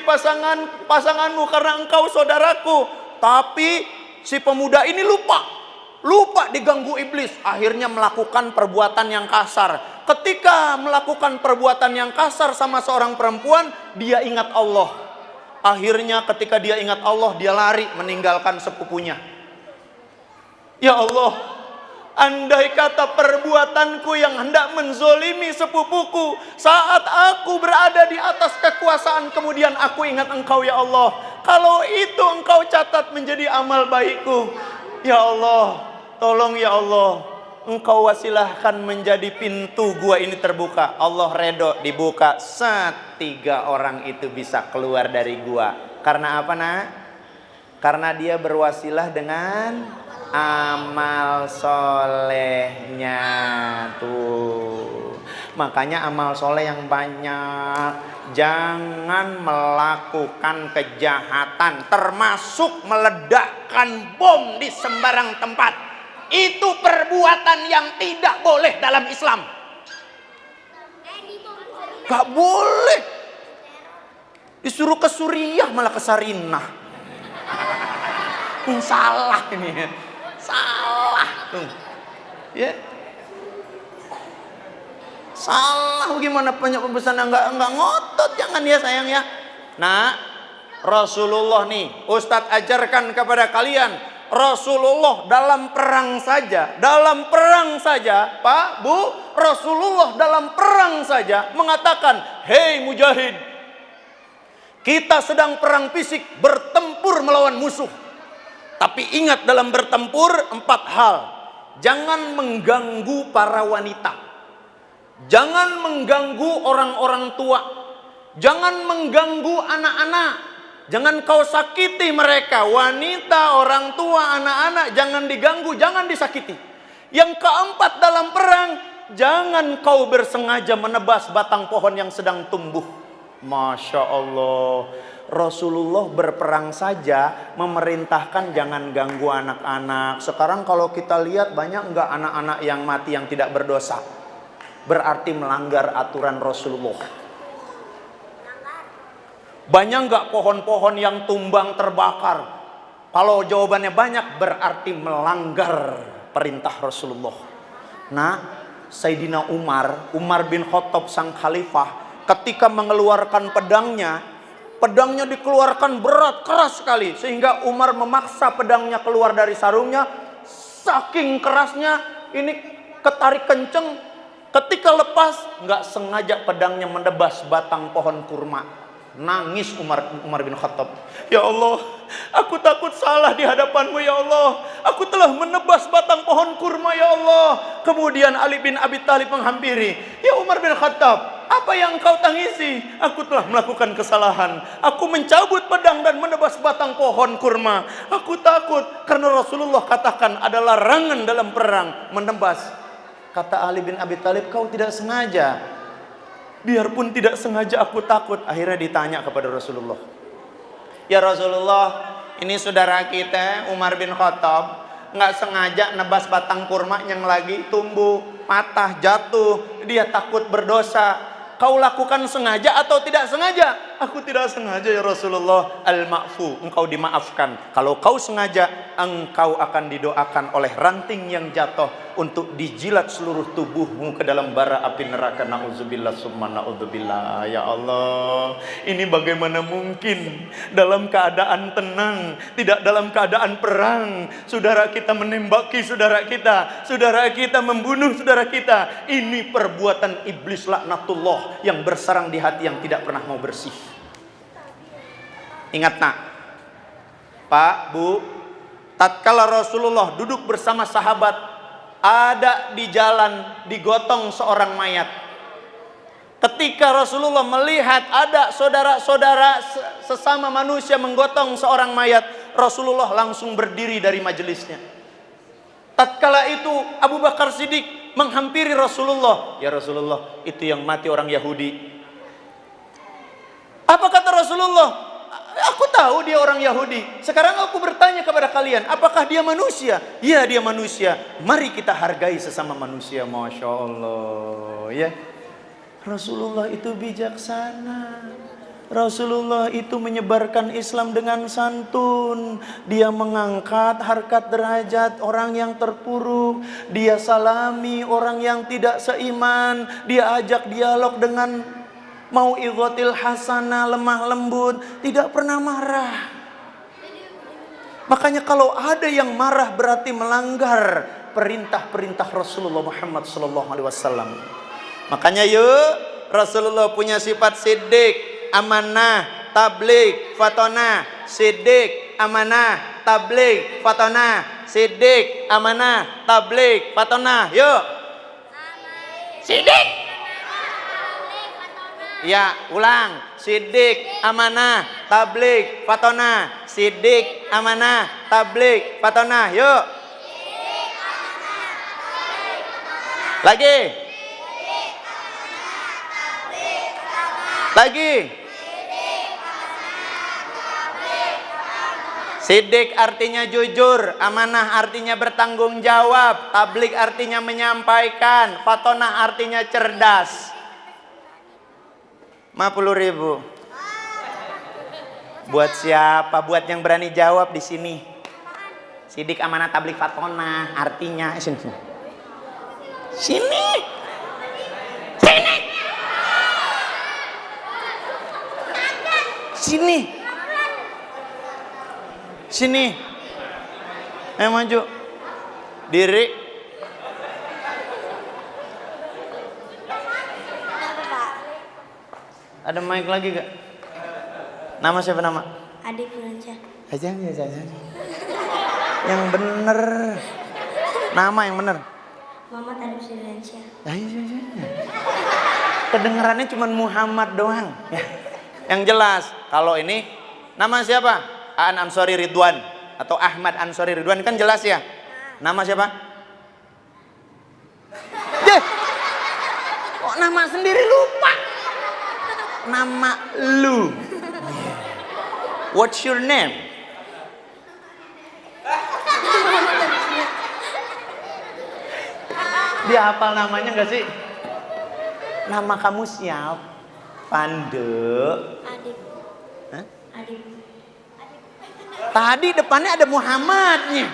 pasanganmu karena engkau saudaraku. Tapi si pemuda ini lupa diganggu iblis. Akhirnya melakukan perbuatan yang kasar. ketika melakukan perbuatan yang kasar sama seorang perempuan, dia ingat Allah. Akhirnya ketika dia ingat Allah, dia lari meninggalkan sepupunya. Ya Allah, andai kata perbuatanku yang hendak menzolimi sepupuku, saat aku berada di atas kekuasaan, kemudian aku ingat Engkau ya Allah, kalau itu Engkau catat menjadi amal baikku. Ya Allah, tolong ya Allah, Engkau wasilahkan menjadi pintu gua ini terbuka. Allah redho, dibuka. 3 orang itu bisa keluar dari gua. Karena apa nak? Karena dia berwasilah dengan amal solehnya. Tuh, makanya amal soleh yang banyak. Jangan melakukan kejahatan, termasuk meledakkan bom di sembarang tempat. Itu perbuatan yang tidak boleh dalam Islam. Gak boleh. Disuruh ke Suriah malah ke Sarinah. Salah ini. Salah. Ya. Salah gimana banyak pemesanan nggak ngotot, jangan ya sayang ya. Nah, Rasulullah nih, Ustadz ajarkan kepada kalian. Rasulullah dalam perang saja, Pak, Bu, Rasulullah dalam perang saja mengatakan, "Hei mujahid, kita sedang perang fisik, bertempur melawan musuh. Tapi ingat dalam bertempur 4 hal. Jangan mengganggu para wanita. Jangan mengganggu orang-orang tua. Jangan mengganggu anak-anak. Jangan kau sakiti mereka, wanita, orang tua, anak-anak, jangan diganggu, jangan disakiti. Yang keempat dalam perang, jangan kau bersengaja menebas batang pohon yang sedang tumbuh." Masya Allah, Rasulullah berperang saja memerintahkan jangan ganggu anak-anak. Sekarang kalau kita lihat banyak enggak anak-anak yang mati yang tidak berdosa? Berarti melanggar aturan Rasulullah. Banyak nggak pohon-pohon yang tumbang terbakar? Kalau jawabannya banyak, berarti melanggar perintah Rasulullah. Nah, Sayyidina Umar bin Khattab sang khalifah, ketika mengeluarkan pedangnya dikeluarkan berat, keras sekali. Sehingga Umar memaksa pedangnya keluar dari sarungnya. Saking kerasnya, ini ketarik kenceng. Ketika lepas, nggak sengaja pedangnya menebas batang pohon kurma. Nangis Umar bin Khattab. Ya Allah, aku takut salah di hadapanmu ya Allah. Aku telah menebas batang pohon kurma ya Allah. Kemudian Ali bin Abi Thalib menghampiri. Ya Umar bin Khattab, apa yang kau tangisi? Aku telah melakukan kesalahan. Aku mencabut pedang dan menebas batang pohon kurma. Aku takut karena Rasulullah katakan ada larangan dalam perang menebas. Kata Ali bin Abi Thalib, kau tidak sengaja. Biarpun tidak sengaja aku takut. Akhirnya ditanya kepada Rasulullah, ya Rasulullah, ini saudara kita Umar bin Khattab nggak sengaja nebas batang kurma yang lagi tumbuh, patah, jatuh. Dia takut berdosa. Kau lakukan sengaja atau tidak sengaja? Aku tidak sengaja ya Rasulullah. Al-ma'fu, engkau dimaafkan. Kalau kau sengaja, engkau akan didoakan oleh ranting yang jatuh untuk dijilat seluruh tubuhmu ke dalam bara api neraka. Na'udzubillah summa na'udzubillah. Ya Allah, ini bagaimana mungkin dalam keadaan tenang, tidak dalam keadaan perang, saudara kita menembaki saudara kita membunuh saudara kita. Ini perbuatan iblis laknatullah yang bersarang di hati yang tidak pernah mau bersih. Ingat nak, Pak, Bu, tatkala Rasulullah duduk bersama sahabat, ada di jalan digotong seorang mayat. Ketika Rasulullah melihat ada saudara-saudara sesama manusia menggotong seorang mayat, Rasulullah langsung berdiri dari majelisnya. Tatkala itu Abu Bakar Siddiq menghampiri Rasulullah. Ya Rasulullah, itu yang mati orang Yahudi. Apa kata Rasulullah? Aku tahu dia orang Yahudi. Sekarang aku bertanya kepada kalian, apakah dia manusia? Ya, dia manusia. Mari kita hargai sesama manusia. Masya Allah, ya. Rasulullah itu bijaksana. Rasulullah itu menyebarkan Islam dengan santun. Dia mengangkat harkat derajat orang yang terpuruk. Dia salami orang yang tidak seiman. Dia ajak dialog dengan mau'izatil hasanah, lemah lembut, tidak pernah marah. Makanya kalau ada yang marah berarti melanggar perintah-perintah Rasulullah Muhammad SAW. Makanya yuk, Rasulullah punya sifat siddiq, amanah, tabligh, fatonah. Siddiq, amanah, tabligh, fatonah. Siddiq, amanah, tabligh, fatonah. Yuk. Siddiq. Ya, ulang. Siddiq, amanah, tabligh, fatonah. Siddiq, amanah, tabligh, fatonah. Yuk. Lagi. Lagi. Siddiq artinya jujur, amanah artinya bertanggung jawab, tabligh artinya menyampaikan, fatonah artinya cerdas. 50.000. Buat siapa? Buat yang berani jawab di sini. Siddiq, amanah, tabligh, fatonah artinya sini. Sini. Sini. Sini. Sini. Ayo maju. Diri. Ada mic lagi gak? Nama siapa nama? Adik Fulansyah. Aja. Yang bener. Nama yang bener. Muhammad Adib Fulansyah. Ayo. Kedengerannya cuma Muhammad doang. Ya. Yang jelas, kalau ini nama siapa? Aan Ansori Ridwan atau Ahmad Ansori Ridwan kan jelas ya. Nama siapa? Deh. Kok nama sendiri lupa? Nama lu. What's your name? Dia hafal namanya gak sih? Nama kamu siapa? Pande. Adib. Hah? Adib. Tadi depannya ada Muhammadnya.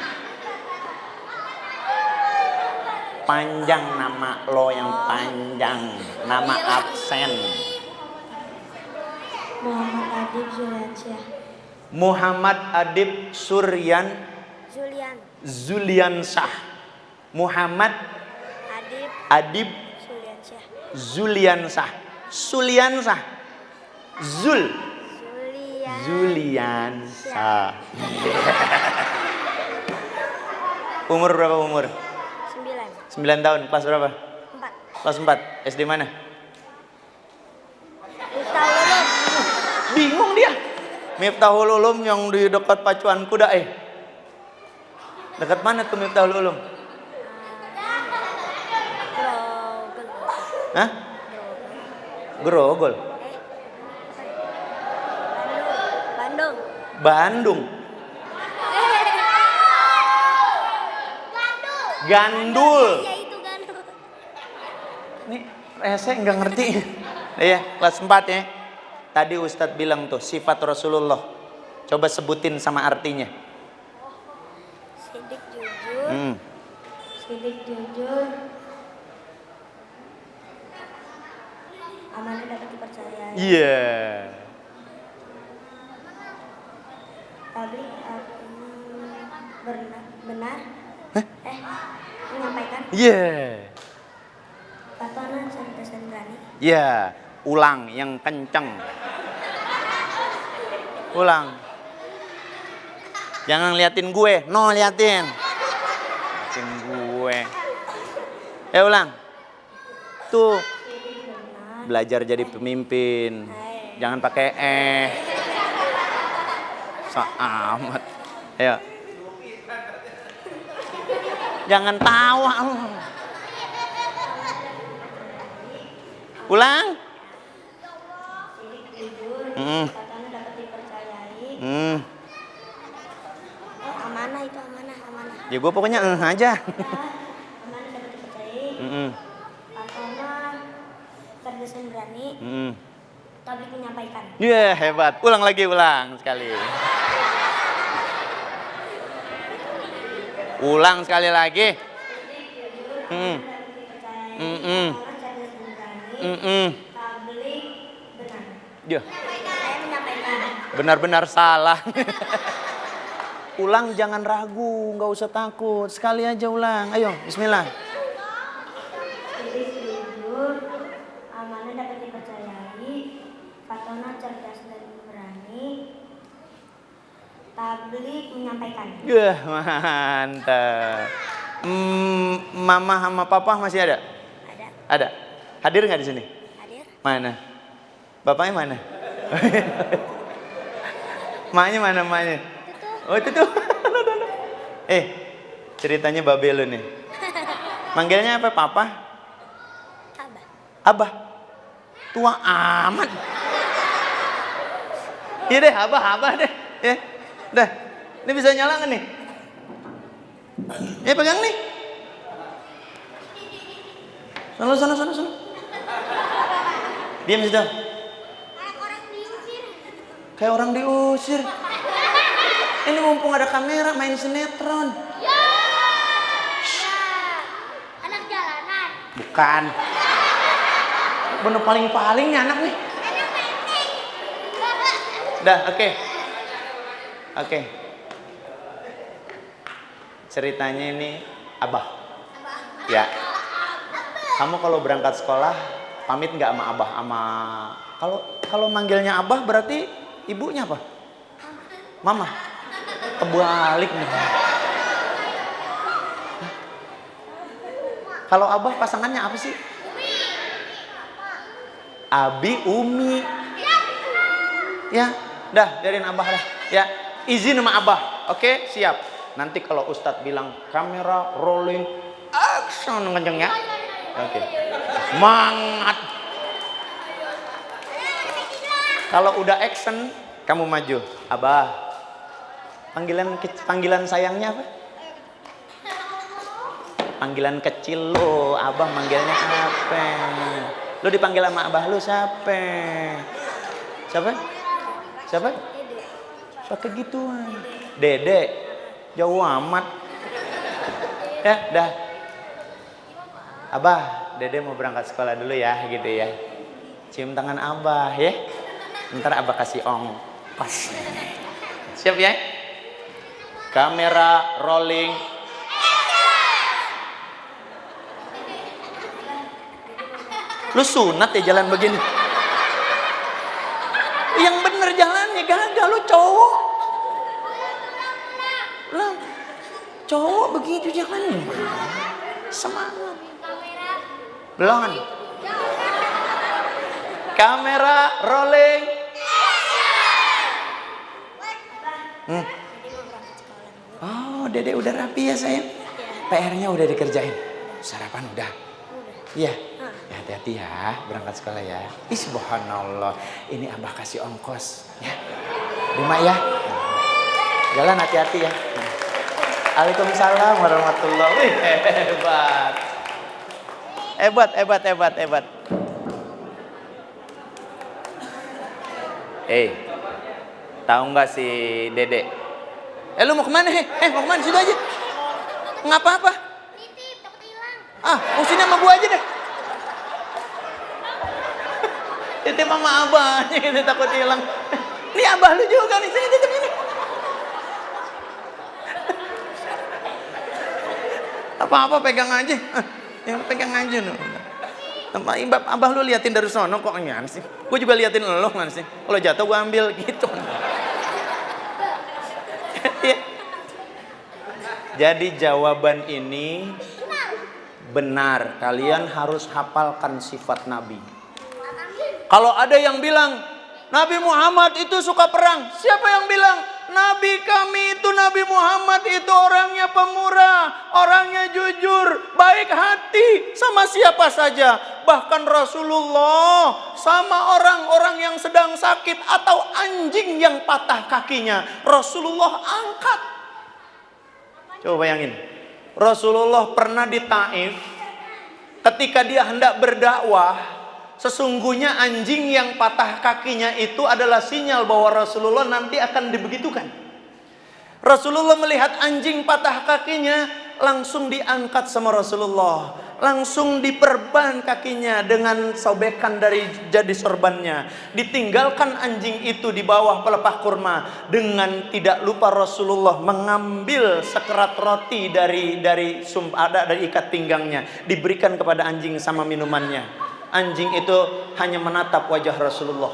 Panjang nama lo yang panjang. Nama absen. Muhammad Adib Fulansyah. Muhammad Adib Zuliansah. Muhammad Adib Adib Fulansyah. Suliansah. Zuliansah. Umur berapa umur? 9 tahun. Kelas berapa? 4. Kelas 4. SD mana? Miftahul Ulum. Bingung dia. Miftahul Ulum yang di dekat pacuan kuda Dekat mana tuh Miftahul Ulum? Hah? Grogol. Bandung. Gandul. Ya itu Gandul. Ini rese nggak ngerti. Iya, kelas 4 ya. Tadi Ustadz bilang tuh sifat Rasulullah. Coba sebutin sama artinya. Siddiq jujur. Siddiq jujur. Amanah dapat dipercayai. Iya. Tabligh artinya benar. Menyampaikan. Iya. Fatonah cerdas dan berani. Iya. Ulang yang kenceng. Ulang. Jangan liatin gue. No, liatin. Liatin gue. Ulang. Tuh. Belajar jadi pemimpin. Jangan pakai Amat. Ayo. Jangan tawa. Ulang. Fatonah dapat dipercayai. Amanah itu amanah. Ya gue pokoknya aja. Amanah dapat dipercayai. Fatonah cerdas dan berani. Tablik menyampaikan. Hebat. Ulang lagi, ulang sekali. Ulang sekali lagi. Tablik benar. Ya, Saya menyampaikan. benar-benar salah. Ulang, jangan ragu, nggak usah takut. Sekali aja ulang. Ayo, bismillah. Iblis jujur, amanah dapat dipercayai, Fatona cerdas dan berani, Tablik menyampaikan. Mantap. Mama sama papa masih ada? Ada. Ada. Hadir nggak di sini? Hadir. Mana? Bapaknya mana? Maknya mana maknya? Oh itu tuh. Ceritanya babe lu nih. Manggilnya apa, papa? Abah. Abah. Tua amat. Iya deh, abah deh. Ya. Dah. Ini bisa nyala nggak nih? Pegang nih. Sana. Diam situ. Kayak orang diusir. Ini mumpung ada kamera main sinetron. Anak jalanan. Bukan. Bener paling nih anak nih. Dah, oke. Ceritanya ini Abah. Ya. Kamu kalau berangkat sekolah pamit nggak sama Abah? Kalau manggilnya Abah berarti ibunya apa? Mama. Kebalik nih. Kalau Abah pasangannya apa sih? Abi, Umi. Ya, dah biarin Abah dah. Ya, izin sama Abah. Oke, siap. Nanti kalau Ustadz bilang kamera rolling action kenceng ya. Oke. Semangat. Kalau udah action, kamu maju. Abah. Panggilan sayangnya apa? Panggilan kecil lo, Abah manggilnya apa? Lo dipanggil sama Abah lo siapa? Siapa? Pakai gituan. Dede. Jauh amat. Ya, dah. Abah, Dede mau berangkat sekolah dulu ya, gitu ya. Cium tangan Abah ya. Ntar Abah kasih ongkos. Siap ya? Kamera rolling. Lu sunat ya jalan begini. Yang bener jalannya gagal, lu cowok. Lah, cowok begitu jalannya. Semangat. Belum. Kamera rolling. Oh, Dede udah rapi ya sayang. PR-nya udah dikerjain. Sarapan udah. Iya. Ya, hati-hati ya berangkat sekolah ya. Ih, subhanallah. Ini Abah kasih ongkos ya. Terima ya. Jalan hati-hati ya. Waalaikumsalam warahmatullahi. Wih, hebat. Tahu nggak si Dede? Lu mau kemana? Mau kemana? Situ aja. Ngapa-apa? Titip, takut hilang. Mau sini sama gua aja deh. Titip sama abahnya gitu takut hilang. Ini abah lu juga nih, sini titip sini. Apa-apa pegang aja. Yang pegang aja no. Abah lu liatin dari sono kok nyan sih. Gue juga liatin lo kan sih. Kalau jatuh gue ambil gitu. Jadi jawaban ini benar. Kalian harus hafalkan sifat Nabi. Kalau ada yang bilang Nabi Muhammad itu suka perang, siapa yang bilang? Nabi kami itu, Nabi Muhammad itu orangnya pemurah, orangnya jujur, baik hati sama siapa saja. Bahkan Rasulullah sama orang-orang yang sedang sakit atau anjing yang patah kakinya, Rasulullah angkat. Coba bayangin, Rasulullah pernah di Taif, ketika dia hendak berdakwah, Sesungguhnya anjing yang patah kakinya itu adalah sinyal bahwa Rasulullah nanti akan dibegitukan. Rasulullah melihat anjing patah kakinya, langsung diangkat sama Rasulullah, langsung diperban kakinya dengan sobekan dari jadi sorbannya. Ditinggalkan anjing itu di bawah pelepah kurma. Dengan tidak lupa Rasulullah mengambil sekerat roti dari ikat pinggangnya, diberikan kepada anjing sama minumannya. Anjing itu hanya menatap wajah Rasulullah.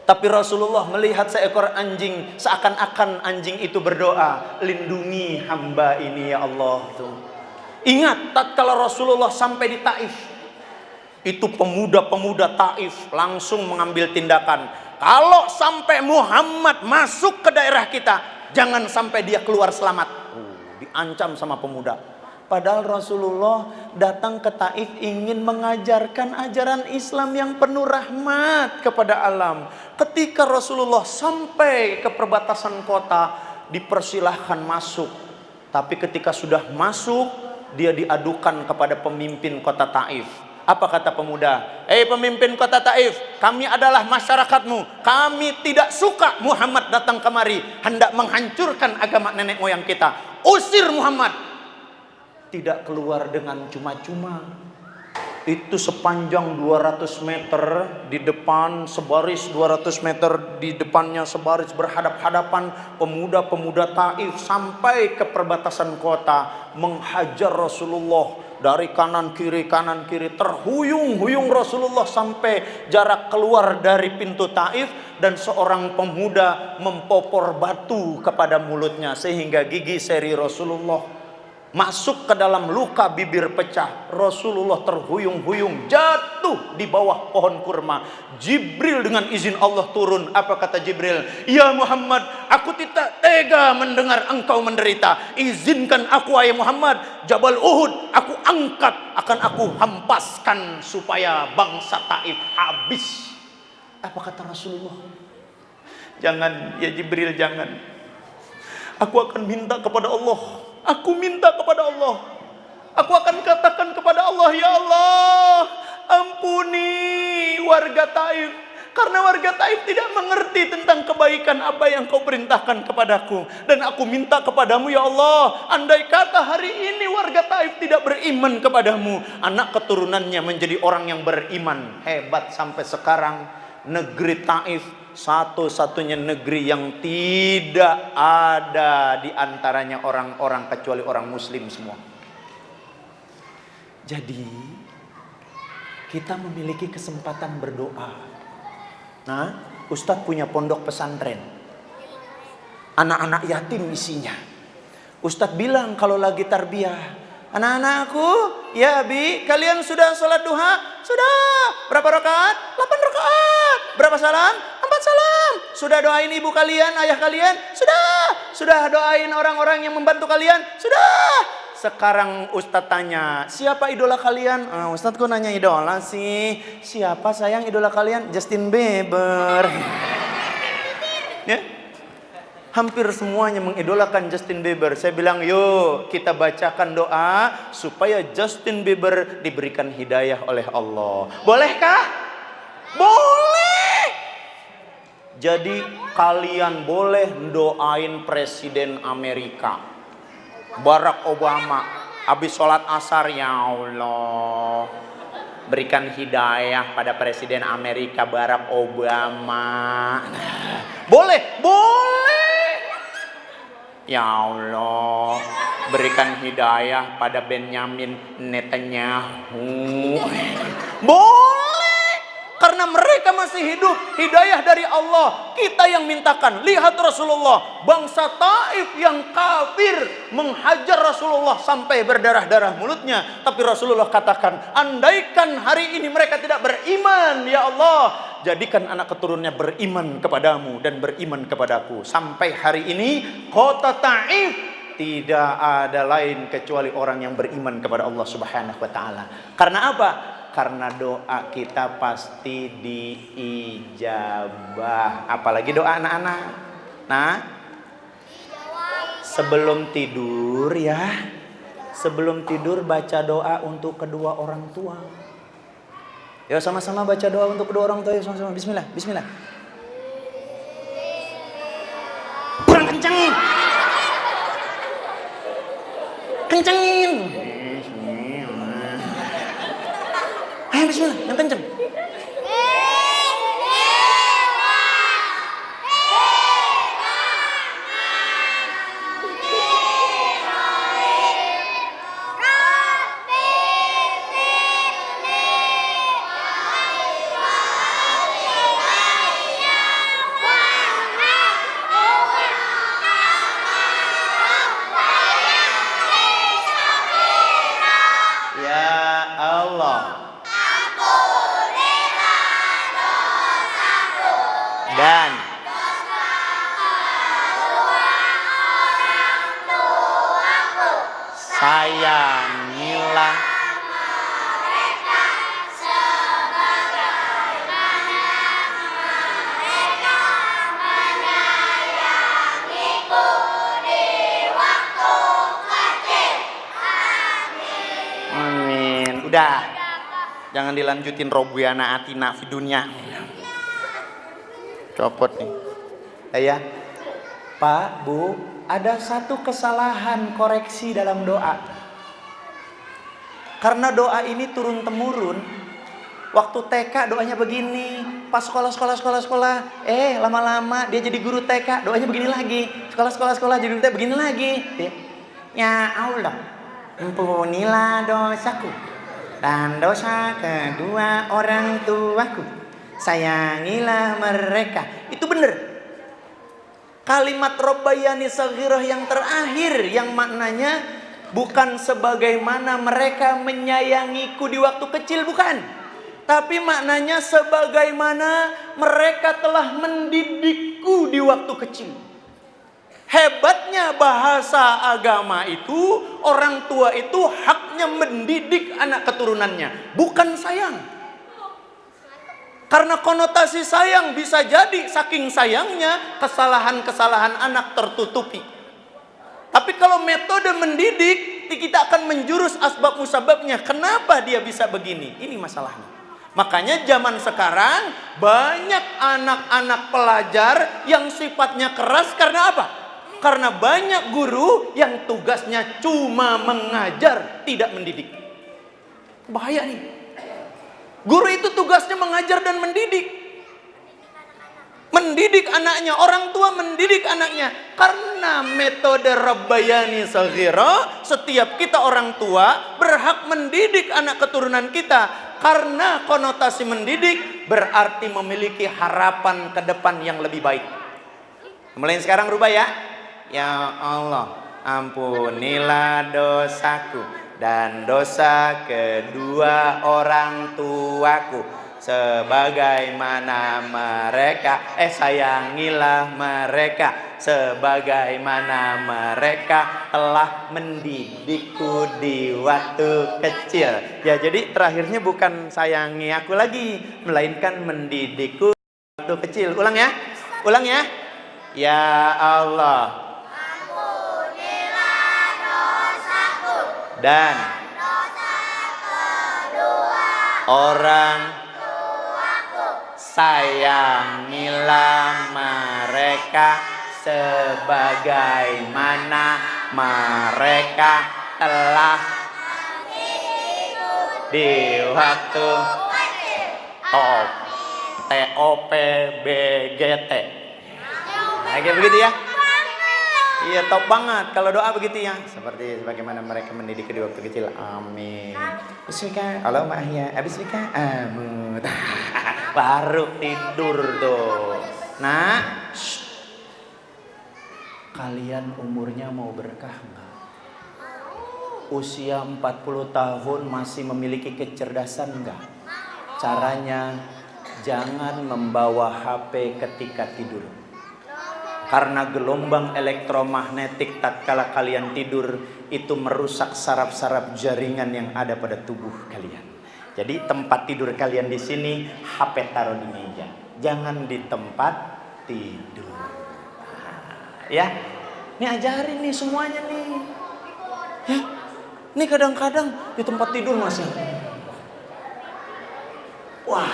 Tapi Rasulullah melihat seekor anjing, seakan-akan anjing itu berdoa, lindungi hamba ini ya Allah. Ingat, tatkala Rasulullah sampai di Taif, itu pemuda-pemuda Taif langsung mengambil tindakan. Kalau sampai Muhammad masuk ke daerah kita, jangan sampai dia keluar selamat. Diancam sama pemuda. Padahal Rasulullah datang ke Taif ingin mengajarkan ajaran Islam yang penuh rahmat kepada alam. Ketika Rasulullah sampai ke perbatasan kota, dipersilahkan masuk. Tapi ketika sudah masuk, dia diadukan kepada pemimpin kota Taif. Apa kata pemuda? Pemimpin kota Taif, kami adalah masyarakatmu. Kami tidak suka Muhammad datang kemari, hendak menghancurkan agama nenek moyang kita. Usir Muhammad. Tidak keluar dengan cuma-cuma. Itu sepanjang 200 meter di depan, sebaris 200 meter di depannya, sebaris berhadap-hadapan. Pemuda-pemuda Taif sampai ke perbatasan kota menghajar Rasulullah dari kanan kiri terhuyung-huyung Rasulullah sampai jarak keluar dari pintu Taif, dan seorang pemuda mempopor batu kepada mulutnya sehingga gigi seri Rasulullah masuk ke dalam luka, bibir pecah. Rasulullah terhuyung-huyung jatuh di bawah pohon kurma. Jibril dengan izin Allah turun. Apa kata Jibril? Ya Muhammad, aku tidak tega mendengar engkau menderita. Izinkan aku wahai Muhammad, Jabal Uhud aku angkat, akan aku hempaskan supaya bangsa Taif habis. Apa kata Rasulullah? Jangan ya Jibril, jangan. Aku akan minta kepada Allah. Aku minta kepada Allah. Aku akan katakan kepada Allah, ya Allah, ampuni warga Taif. Karena warga Taif tidak mengerti tentang kebaikan apa yang kau perintahkan kepadaku. Dan aku minta kepadamu, ya Allah, andai kata hari ini warga Taif tidak beriman kepadamu, anak keturunannya menjadi orang yang beriman. Hebat sampai sekarang negeri Taif satu-satunya negeri yang tidak ada di antaranya orang-orang kecuali orang muslim semua. Jadi kita memiliki kesempatan berdoa. Nah, Ustadz punya pondok pesantren, anak-anak yatim isinya. Ustadz bilang kalau lagi tarbiyah, anak-anakku, ya Abi, kalian sudah sholat duha? Sudah. Berapa rakaat? 8 rakaat. Berapa salam? 4 salam. Sudah doain ibu kalian, ayah kalian? Sudah. Sudah doain orang-orang yang membantu kalian? Sudah. Sekarang Ustadz tanya, siapa idola kalian? Ustadz kok nanya idola sih? Siapa sayang idola kalian? Justin Bieber. Ya? Hampir semuanya mengidolakan Justin Bieber. Saya bilang, yuk kita bacakan doa supaya Justin Bieber diberikan hidayah oleh Allah. Bolehkah? Boleh. Jadi kalian boleh doain Presiden Amerika, Barack Obama. Habis sholat asar, ya Allah, berikan hidayah pada Presiden Amerika Barack Obama. Boleh, boleh. Ya Allah, berikan hidayah pada Benyamin Netanyahu. Boleh, karena mereka masih hidup. Hidayah dari Allah, kita yang mintakan. Lihat Rasulullah, bangsa Taif yang kafir menghajar Rasulullah sampai berdarah-darah mulutnya. Tapi Rasulullah katakan, andaikan hari ini mereka tidak beriman, ya Allah, jadikan anak keturunannya beriman kepadamu dan beriman kepadaku. Sampai hari ini kota Taif tidak ada lain kecuali orang yang beriman kepada Allah Subhanahu wa taala. Karena apa? Karena doa kita pasti diijabah. Apalagi doa anak-anak. Nah, sebelum tidur ya, sebelum tidur baca doa untuk kedua orang tua. Yuk sama-sama baca doa untuk kedua orang tua. Yuk sama-sama. Bismillah, bismillah. Kurang kenceng. Kencengin. Ayo bismillah, yang kenceng. Dan sayangilah amin. Udah, jangan dilanjutin Robiana Atina Fidunya. Copot nih. Ya, Pak, Bu, ada satu kesalahan koreksi dalam doa. Karena doa ini turun temurun. Waktu TK doanya begini, pas sekolah. Lama-lama dia jadi guru TK, doanya begini lagi. Sekolah jadi guru TK begini lagi. Ya Allah, ampunilah dosaku dan dosa kedua orang tuaku. Sayangilah mereka. Itu benar. Kalimat Rabbayani Shaghirah yang terakhir, yang maknanya bukan sebagaimana mereka menyayangiku di waktu kecil, bukan. Tapi maknanya sebagaimana mereka telah mendidikku di waktu kecil. Hebatnya bahasa agama itu, orang tua itu haknya mendidik anak keturunannya, bukan sayang. Karena konotasi sayang bisa jadi saking sayangnya kesalahan-kesalahan anak tertutupi. Tapi kalau metode mendidik, kita akan menjurus asbab musababnya. Kenapa dia bisa begini? Ini masalahnya. Makanya zaman sekarang banyak anak-anak pelajar yang sifatnya keras karena apa? Karena banyak guru yang tugasnya cuma mengajar, tidak mendidik. Bahaya nih. Guru itu tugasnya mengajar dan mendidik. Mendidik anaknya, orang tua mendidik anaknya. Karena metode Rabbayani Shaghirah, setiap kita orang tua berhak mendidik anak keturunan kita. Karena konotasi mendidik berarti memiliki harapan ke depan yang lebih baik. Mulai sekarang rubah ya. Ya Allah, ampunilah dosaku dan dosa kedua orang tuaku sebagaimana mereka sayangilah mereka sebagaimana mereka telah mendidikku di waktu kecil. Ya, jadi terakhirnya bukan sayangi aku lagi, melainkan mendidikku waktu kecil. Ulang ya. Ya Allah, dan orang sayangilah mereka sebagaimana mereka telah di waktu TOPBGT. Kayak begitu ya. Iya, top banget kalau doa begitu ya. Seperti sebagaimana mereka mendidik di waktu kecil. Amin. Bismillah, Allahumma ahya. Bismillah, amin. Baru tidur tuh. Nah, kalian umurnya mau berkah enggak? Usia 40 tahun masih memiliki kecerdasan enggak? Caranya, jangan membawa HP ketika tidur. Karena gelombang elektromagnetik tatkala kalian tidur itu merusak saraf-saraf jaringan yang ada pada tubuh kalian. Jadi tempat tidur kalian di sini, HP taruh di meja. Jangan di tempat tidur. Ya, ini ajarin nih semuanya nih. Ya, ini kadang-kadang di tempat tidur masih. Wah,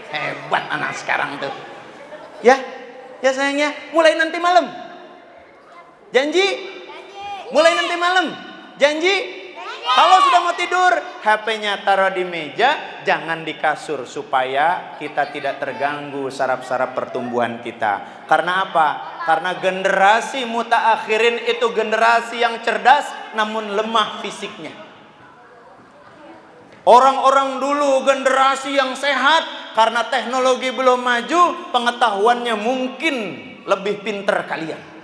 hebat anak sekarang tuh. Ya, ya sayangnya, mulai nanti malam. Janji? Mulai nanti malam. Janji? Kalau sudah mau tidur, HP-nya taruh di meja, jangan di kasur supaya kita tidak terganggu saraf-saraf pertumbuhan kita. Karena apa? Karena generasi mutaakhirin itu generasi yang cerdas namun lemah fisiknya. Orang-orang dulu generasi yang sehat karena teknologi belum maju, pengetahuannya mungkin lebih pintar kalian.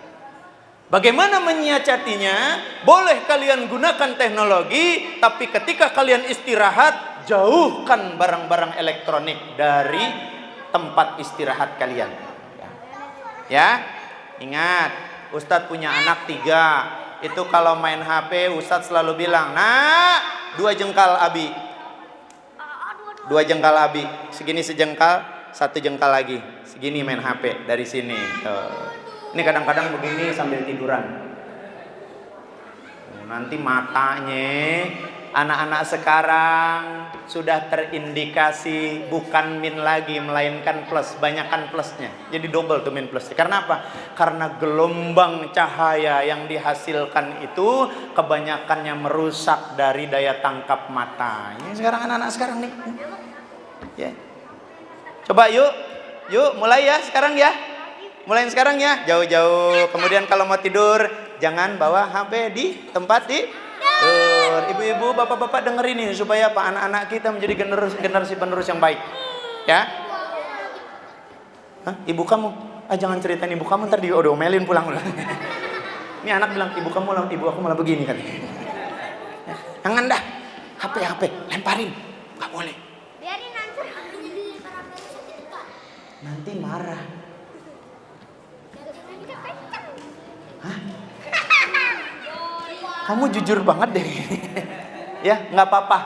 Bagaimana menyiasatinya? Boleh kalian gunakan teknologi, tapi ketika kalian istirahat, jauhkan barang-barang elektronik dari tempat istirahat kalian. Ya, ingat, Ustadz punya anak 3. Itu kalau main HP, Ustadz selalu bilang, "Nak, 2 jengkal abi." 2 jengkal abi, segini sejengkal, 1 jengkal lagi. Segini main HP dari sini. Tuh. Ini kadang-kadang begini sambil tiduran. Nanti matanya anak-anak sekarang sudah terindikasi bukan min lagi melainkan plus, banyakkan plusnya. Jadi double tuh min plusnya. Karena apa? Karena gelombang cahaya yang dihasilkan itu kebanyakannya merusak dari daya tangkap mata. Ini sekarang anak-anak sekarang nih. Ya. Coba yuk mulai ya sekarang ya. Mulai sekarang ya, jauh-jauh. Kemudian kalau mau tidur, jangan bawa HP di tempat tidur. Ibu-ibu, bapak-bapak dengerin ini supaya apa? Anak-anak kita menjadi generasi penerus yang baik. Ya? Hah? Ibu kamu? Jangan ceritain ibu kamu, ntar diomelin pulang. Ini anak bilang, ibu aku malah begini kan. Jangan dah, HP, lemparin. Gak boleh. Biarin nanti. Nanti marah. Hah? Kamu jujur banget deh. Ya, nggak apa-apa.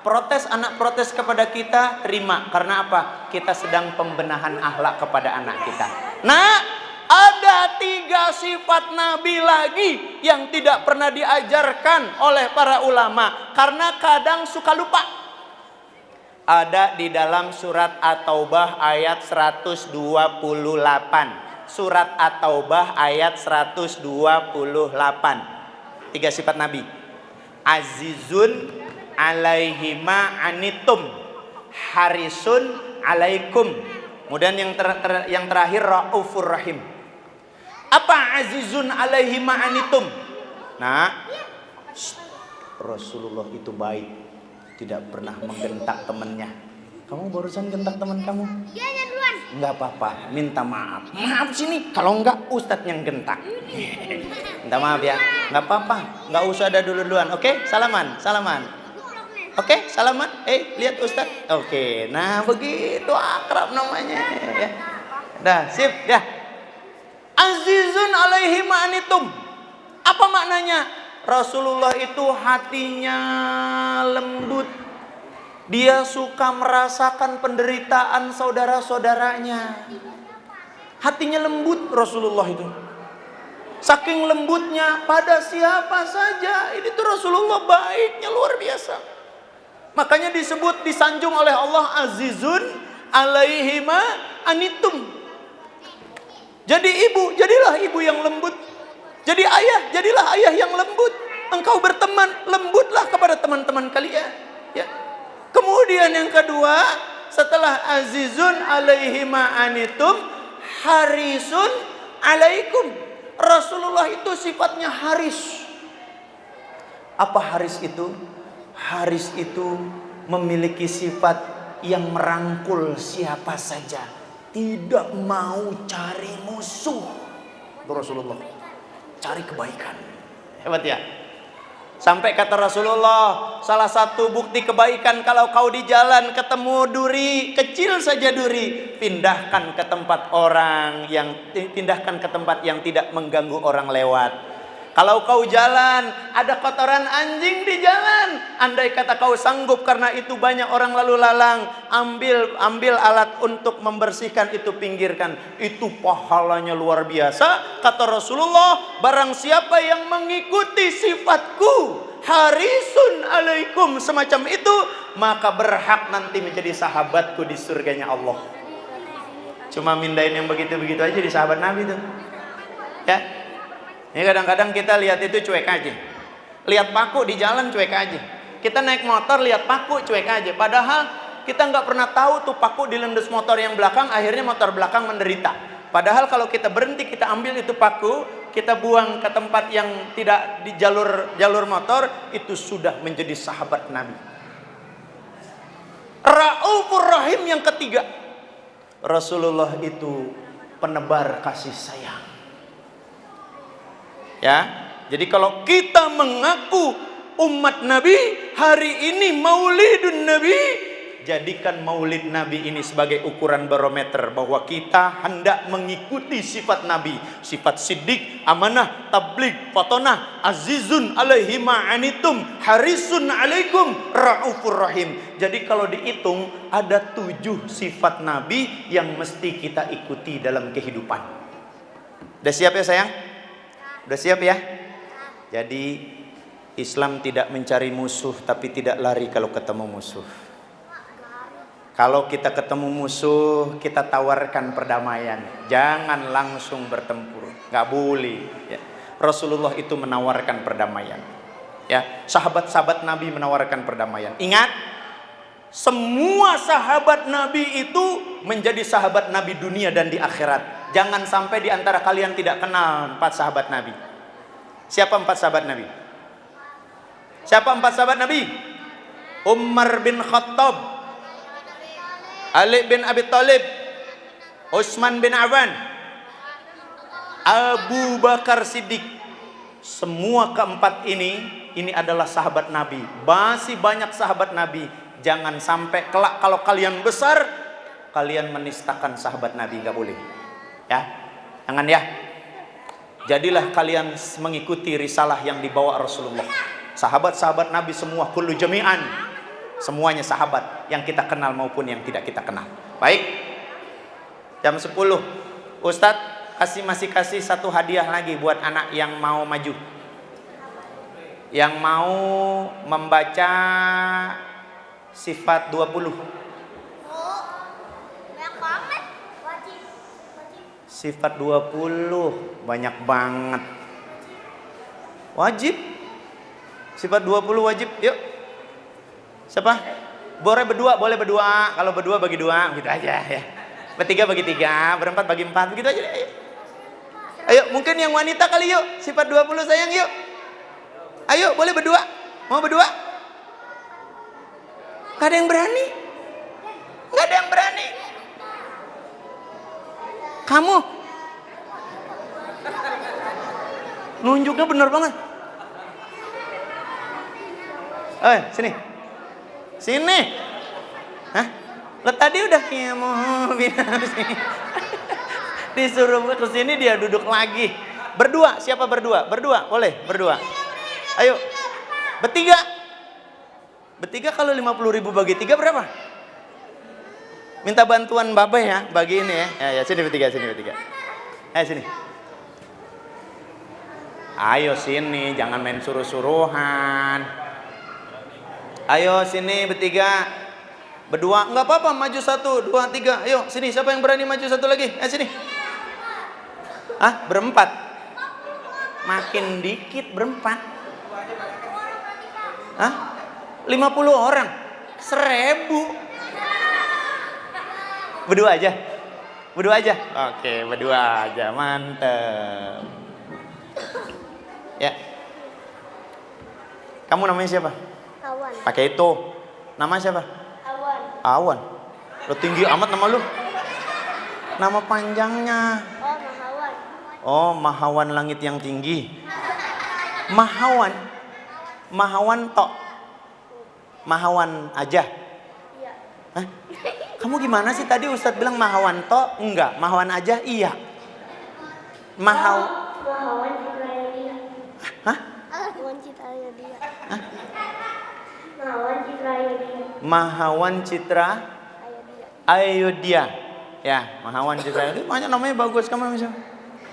Protes anak protes kepada kita, terima. Karena apa? Kita sedang pembenahan akhlak kepada anak kita. Nah, ada 3 sifat Nabi lagi yang tidak pernah diajarkan oleh para ulama. Karena kadang suka lupa. Ada di dalam surat At-Taubah ayat 128. Surat At-Taubah ayat 128. 3 sifat Nabi. Azizun alaihima anitum, harisun alaikum. Kemudian yang terakhir raufur rahim. Apa azizun alaihima anitum? Nah, Rasulullah itu baik, tidak pernah menggentak temannya. Kamu barusan gentak teman kamu? Dia aja duluan. Enggak apa-apa, minta maaf. Maaf sini, kalau enggak Ustadz yang gentak. Minta maaf ya, enggak apa-apa. Enggak usah ada dulu-duluan, oke? Salaman. Oke, salaman. Lihat Ustadz. Oke, nah begitu akrab namanya ya. Dah, sip ya. Azizun alaihi ma'anitum. Apa maknanya? Rasulullah itu hatinya lembut. Dia suka merasakan penderitaan saudara-saudaranya. Hatinya lembut Rasulullah itu. Saking lembutnya pada siapa saja. Ini tuh Rasulullah baiknya luar biasa. Makanya disanjung oleh Allah Azizun alaihima anitum. Jadi ibu, jadilah ibu yang lembut. Jadi ayah, jadilah ayah yang lembut. Engkau berteman, lembutlah kepada teman-teman kalian. Ya. Kemudian yang kedua, setelah azizun alaihi ma'anitum, harisun alaikum. Rasulullah itu sifatnya haris. Apa haris itu? Haris itu memiliki sifat yang merangkul siapa saja. Tidak mau cari musuh. Itu Rasulullah. Cari kebaikan. Hebat ya? Sampai kata Rasulullah, salah satu bukti kebaikan kalau kau di jalan ketemu duri, kecil saja duri, pindahkan ke tempat yang tidak mengganggu orang lewat. Kalau kau jalan, ada kotoran anjing di jalan, andai kata kau sanggup karena itu banyak orang lalu lalang, ambil alat untuk membersihkan itu, pinggirkan. Itu pahalanya luar biasa. Kata Rasulullah, barang siapa yang mengikuti sifatku, harisun alaikum, semacam itu, maka berhak nanti menjadi sahabatku di surganya Allah. Cuma mindain yang begitu-begitu aja di sahabat Nabi tuh. Ya. Ini kadang-kadang kita lihat itu cuek aja. Lihat paku di jalan cuek aja. Kita naik motor lihat paku cuek aja. Padahal kita nggak pernah tahu tuh paku dilendus motor yang belakang, akhirnya motor belakang menderita. Padahal kalau kita berhenti, kita ambil itu paku, kita buang ke tempat yang tidak di jalur motor, itu sudah menjadi sahabat Nabi. Raufur Rahim yang ketiga, Rasulullah itu penebar kasih sayang. Ya, jadi kalau kita mengaku umat Nabi, hari ini Maulidun Nabi, jadikan Maulid Nabi ini sebagai ukuran barometer bahwa kita hendak mengikuti sifat Nabi, sifat siddiq, amanah, tabligh, fatonah, azizun alaihi ma'anitum, harisun alaikum, raufur rahim. Jadi kalau dihitung ada 7 sifat Nabi yang mesti kita ikuti dalam kehidupan. Udah siap ya sayang? Udah siap ya? Jadi Islam tidak mencari musuh tapi tidak lari kalau ketemu musuh. Kalau kita ketemu musuh, kita tawarkan perdamaian. Jangan langsung bertempur. Nggak boleh. Ya. Rasulullah itu menawarkan perdamaian. Ya, sahabat-sahabat Nabi menawarkan perdamaian. Ingat, semua sahabat Nabi itu menjadi sahabat Nabi dunia dan di akhirat. Jangan sampai di antara kalian tidak kenal 4 sahabat Nabi. Siapa 4 sahabat Nabi? Siapa 4 sahabat Nabi? Umar bin Khattab, Ali bin Abi Thalib, Utsman bin Affan, Abu Bakar Siddiq. Semua keempat ini adalah sahabat Nabi. Masih banyak sahabat Nabi. Jangan sampai kelak kalau kalian besar, kalian menistakan sahabat Nabi. Gak boleh. Ya, jangan ya. Jadilah kalian mengikuti risalah yang dibawa Rasulullah. Sahabat-sahabat Nabi semua, kullu jami'an, semuanya sahabat, yang kita kenal maupun yang tidak kita kenal. Baik, jam 10 Ustadz masih kasih 1 hadiah lagi buat anak yang mau maju, yang mau membaca sifat 20. Sifat 20 banyak banget. Wajib. Sifat 20 wajib. Yuk. Siapa? Boleh berdua. Kalau berdua bagi 2, gitu aja ya. Bertiga bagi 3, berempat bagi 4, begitu aja deh. Ayo, mungkin yang wanita kali yuk. Sifat 20 sayang yuk. Ayo, boleh berdua. Mau berdua? Gak ada yang berani. Gak ada yang berani. Kamu nunjuknya bener banget. Sini. Sini. Hah? Lo tadi udah kamu bilang sini. Disuruh ke sini dia duduk lagi. Berdua, siapa berdua? Berdua, boleh berdua. Ayo. Bertiga. Bertiga kalau 50.000 bagi 3 berapa? Minta bantuan Babe ya, bagi ini ya. Ya, sini bertiga. Ayo sini. Ayo sini, jangan main suruh-suruhan. Ayo sini bertiga. Berdua, enggak apa-apa, maju 1, 2, 3. Ayo sini, siapa yang berani maju 1 lagi? Ayo sini. Berempat. Makin dikit berempat. 50 orang. 1000. Berdua aja. Oke, berdua aja. Mantap. Ya. Kamu namanya siapa? Awan. Pakai itu. Nama siapa? Awan. Lo tinggi amat nama lu. Nama panjangnya. Mahawan. Oh, Mahawan langit yang tinggi. Mahawan. Mahawan tok. Mahawan aja. Iya. Hah? Kamu gimana sih tadi Ustadz bilang Mahawan tok? Enggak, Mahawan aja iya. Mahawan Citra Ayodhya. Hah? Mahawan Citra Ayodhya. Hah? Mahawan Citra Ayodhya. Mahawan Citra Ayodhya. Ya, Mahawan Citra Ayodhya. Banyak namanya bagus. Kamu namanya siapa?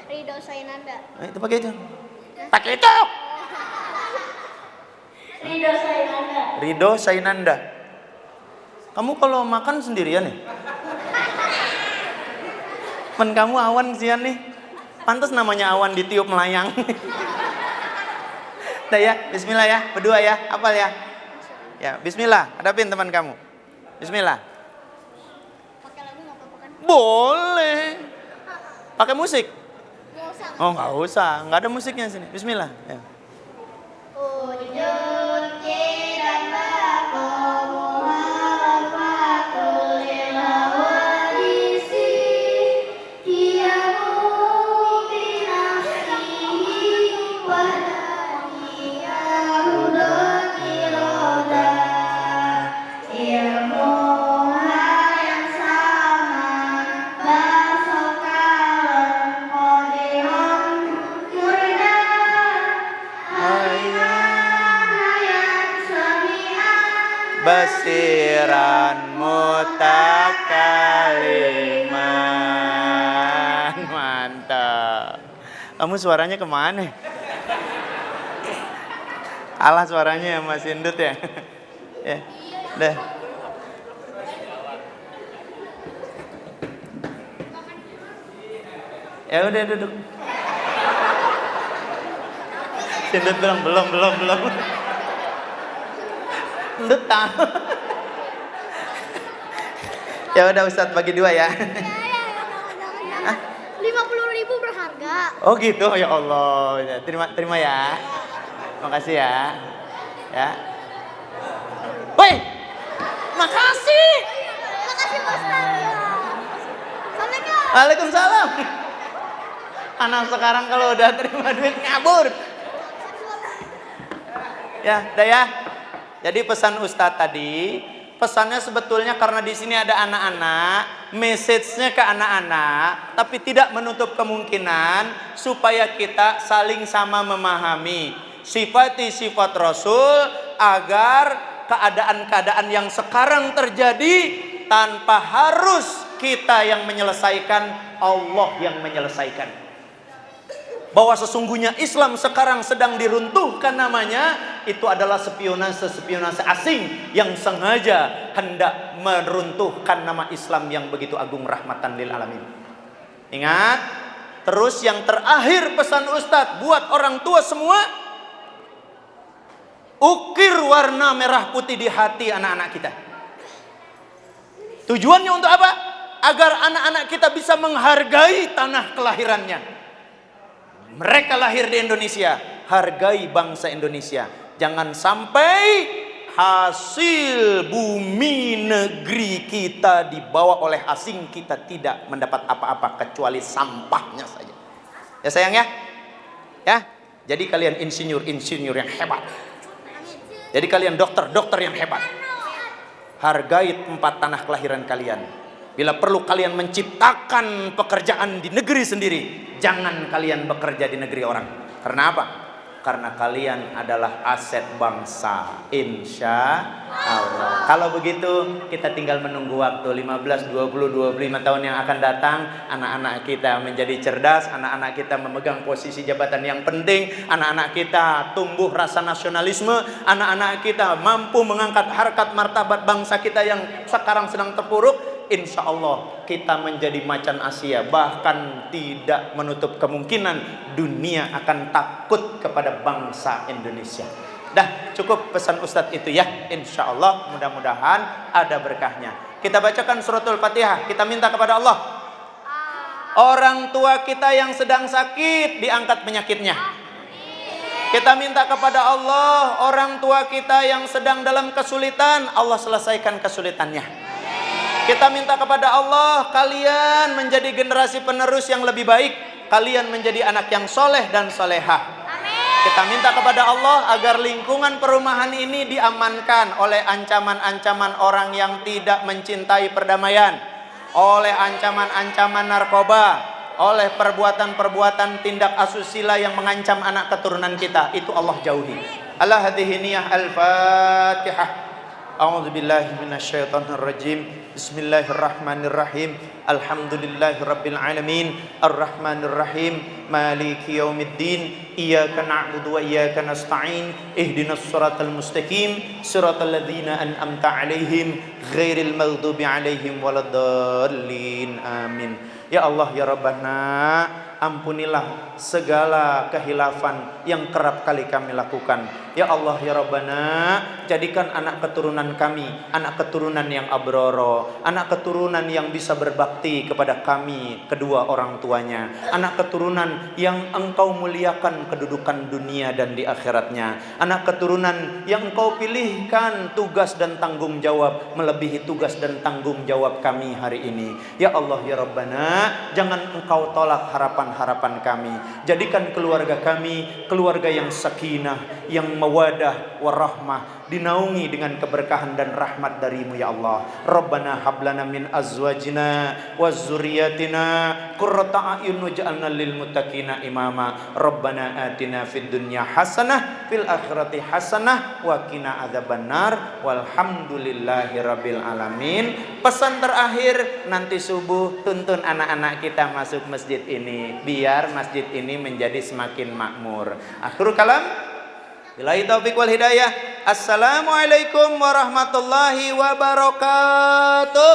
Ridho Sainanda. Itu pakai itu. Pakai itu. Ridho Sainanda. Ridho Sainanda. Kamu kalau makan sendirian ya? Men kamu awan sian nih. Pantas namanya awan ditiup melayang. Udah ya, bismillah ya, berdua ya, hafal ya. Ya, bismillah, hadapin teman kamu. Bismillah. Pakai lagu nggak apa-apa kan? Boleh. Pakai musik? Nggak usah. Oh, nggak usah, nggak ada musiknya sini. Bismillah. Ya. Wujud dan baku muharrafatul ilawadisi Kiyamu binafsihi wadaniyahu dokiroda Ilmuha yang sama basokalon kodiron murda Basiran mutakaliman. Mantap. Kamu suaranya kemana? Alah suaranya ya Mas Indut ya. Ya, udah. Ya udah duduk. Indut bilang belum. Indut tahu. Ya udah Ustadz bagi 2 ya. Jangan. 50.000 berharga. Oh gitu, ya Allah. Ya, terima ya. Makasih ya. Ya. Woi, makasih. Makasih Pak Ustaz. Assalamualaikum. Waalaikumsalam. Anak sekarang kalau udah terima duit ngabur. Ya, udah ya. Jadi pesan Ustadz tadi, pesannya sebetulnya karena di sini ada anak-anak, message-nya ke anak-anak, tapi tidak menutup kemungkinan supaya kita saling sama memahami sifat Rasul agar keadaan-keadaan yang sekarang terjadi tanpa harus kita yang menyelesaikan, Allah yang menyelesaikan. Bahwa sesungguhnya Islam sekarang sedang diruntuhkan namanya, itu adalah spionase asing yang sengaja hendak meruntuhkan nama Islam yang begitu agung rahmatan lil alamin. Ingat, terus yang terakhir pesan Ustadz buat orang tua semua, ukir warna merah putih di hati anak-anak kita. Tujuannya untuk apa? Agar anak-anak kita bisa menghargai tanah kelahirannya. Mereka lahir di Indonesia, hargai bangsa Indonesia. Jangan sampai hasil bumi negeri kita dibawa oleh asing, kita tidak mendapat apa-apa kecuali sampahnya saja. Ya sayang ya. Ya. Jadi kalian insinyur yang hebat. Jadi kalian dokter yang hebat. Hargai tempat tanah kelahiran kalian. Bila perlu kalian menciptakan pekerjaan di negeri sendiri, jangan kalian bekerja di negeri orang. Karena apa? Karena kalian adalah aset bangsa, insya Allah. Kalau begitu kita tinggal menunggu waktu 15, 20, 25 tahun yang akan datang. Anak-anak kita menjadi cerdas, anak-anak kita memegang posisi jabatan yang penting, anak-anak kita tumbuh rasa nasionalisme, anak-anak kita mampu mengangkat harkat martabat bangsa kita yang sekarang sedang terpuruk. Insya Allah kita menjadi macan Asia. Bahkan tidak menutup kemungkinan dunia akan takut kepada bangsa Indonesia. Dah cukup pesan Ustadz itu ya. Insya Allah mudah-mudahan ada berkahnya. Kita bacakan suratul Fatihah. Kita minta kepada Allah, orang tua kita yang sedang sakit diangkat penyakitnya. Kita minta kepada Allah, orang tua kita yang sedang dalam kesulitan, Allah selesaikan kesulitannya. Kita minta kepada Allah, kalian menjadi generasi penerus yang lebih baik. Kalian menjadi anak yang soleh dan solehah. Kita minta kepada Allah agar lingkungan perumahan ini diamankan oleh ancaman-ancaman orang yang tidak mencintai perdamaian, oleh ancaman-ancaman narkoba, oleh perbuatan-perbuatan tindak asusila yang mengancam anak keturunan kita. Itu Allah jauhi. Al-Fatihah. A'udzubillahi minasyaitonirrajim. Bismillahirrahmanirrahim. Alhamdulillahirabbil alamin. Arrahmanirrahim. Maliki yaumiddin. Iyyaka na'budu wa iyyaka nasta'in. Ihdinas siratal mustaqim. Siratal ladzina an'amta 'alaihim ghairil maghdubi 'alaihim waladdallin. Amin. Ya Allah ya Rabbana, ampunilah segala kehilafan yang kerap kali kami lakukan. Ya Allah ya Rabbana, jadikan anak keturunan kami anak keturunan yang abroro, anak keturunan yang bisa berbakti kepada kami kedua orang tuanya, anak keturunan yang Engkau muliakan kedudukan dunia dan di akhiratnya, anak keturunan yang Engkau pilihkan tugas dan tanggung jawab melebihi tugas dan tanggung jawab kami hari ini. Ya Allah ya Rabbana, jangan Engkau tolak harapan-harapan kami. Jadikan keluarga kami keluarga yang sakinah, yang mawadah warahmah, dinaungi dengan keberkahan dan rahmat darimu ya Allah. Rabbana hablana min azwajina wa zurriyatina qurrata a'yun waj'alna lil muttaqina imama. Rabbana atina fid dunya hasanah fil akhirati hasanah wa qina adzabannar walhamdulillahi rabbil alamin. Pesan terakhir, nanti subuh tuntun anak-anak kita masuk masjid ini biar masjid ini menjadi semakin makmur. Akhirul kalam, billahi taufiq wal hidayah. Assalamualaikum warahmatullahi wabarakatuh.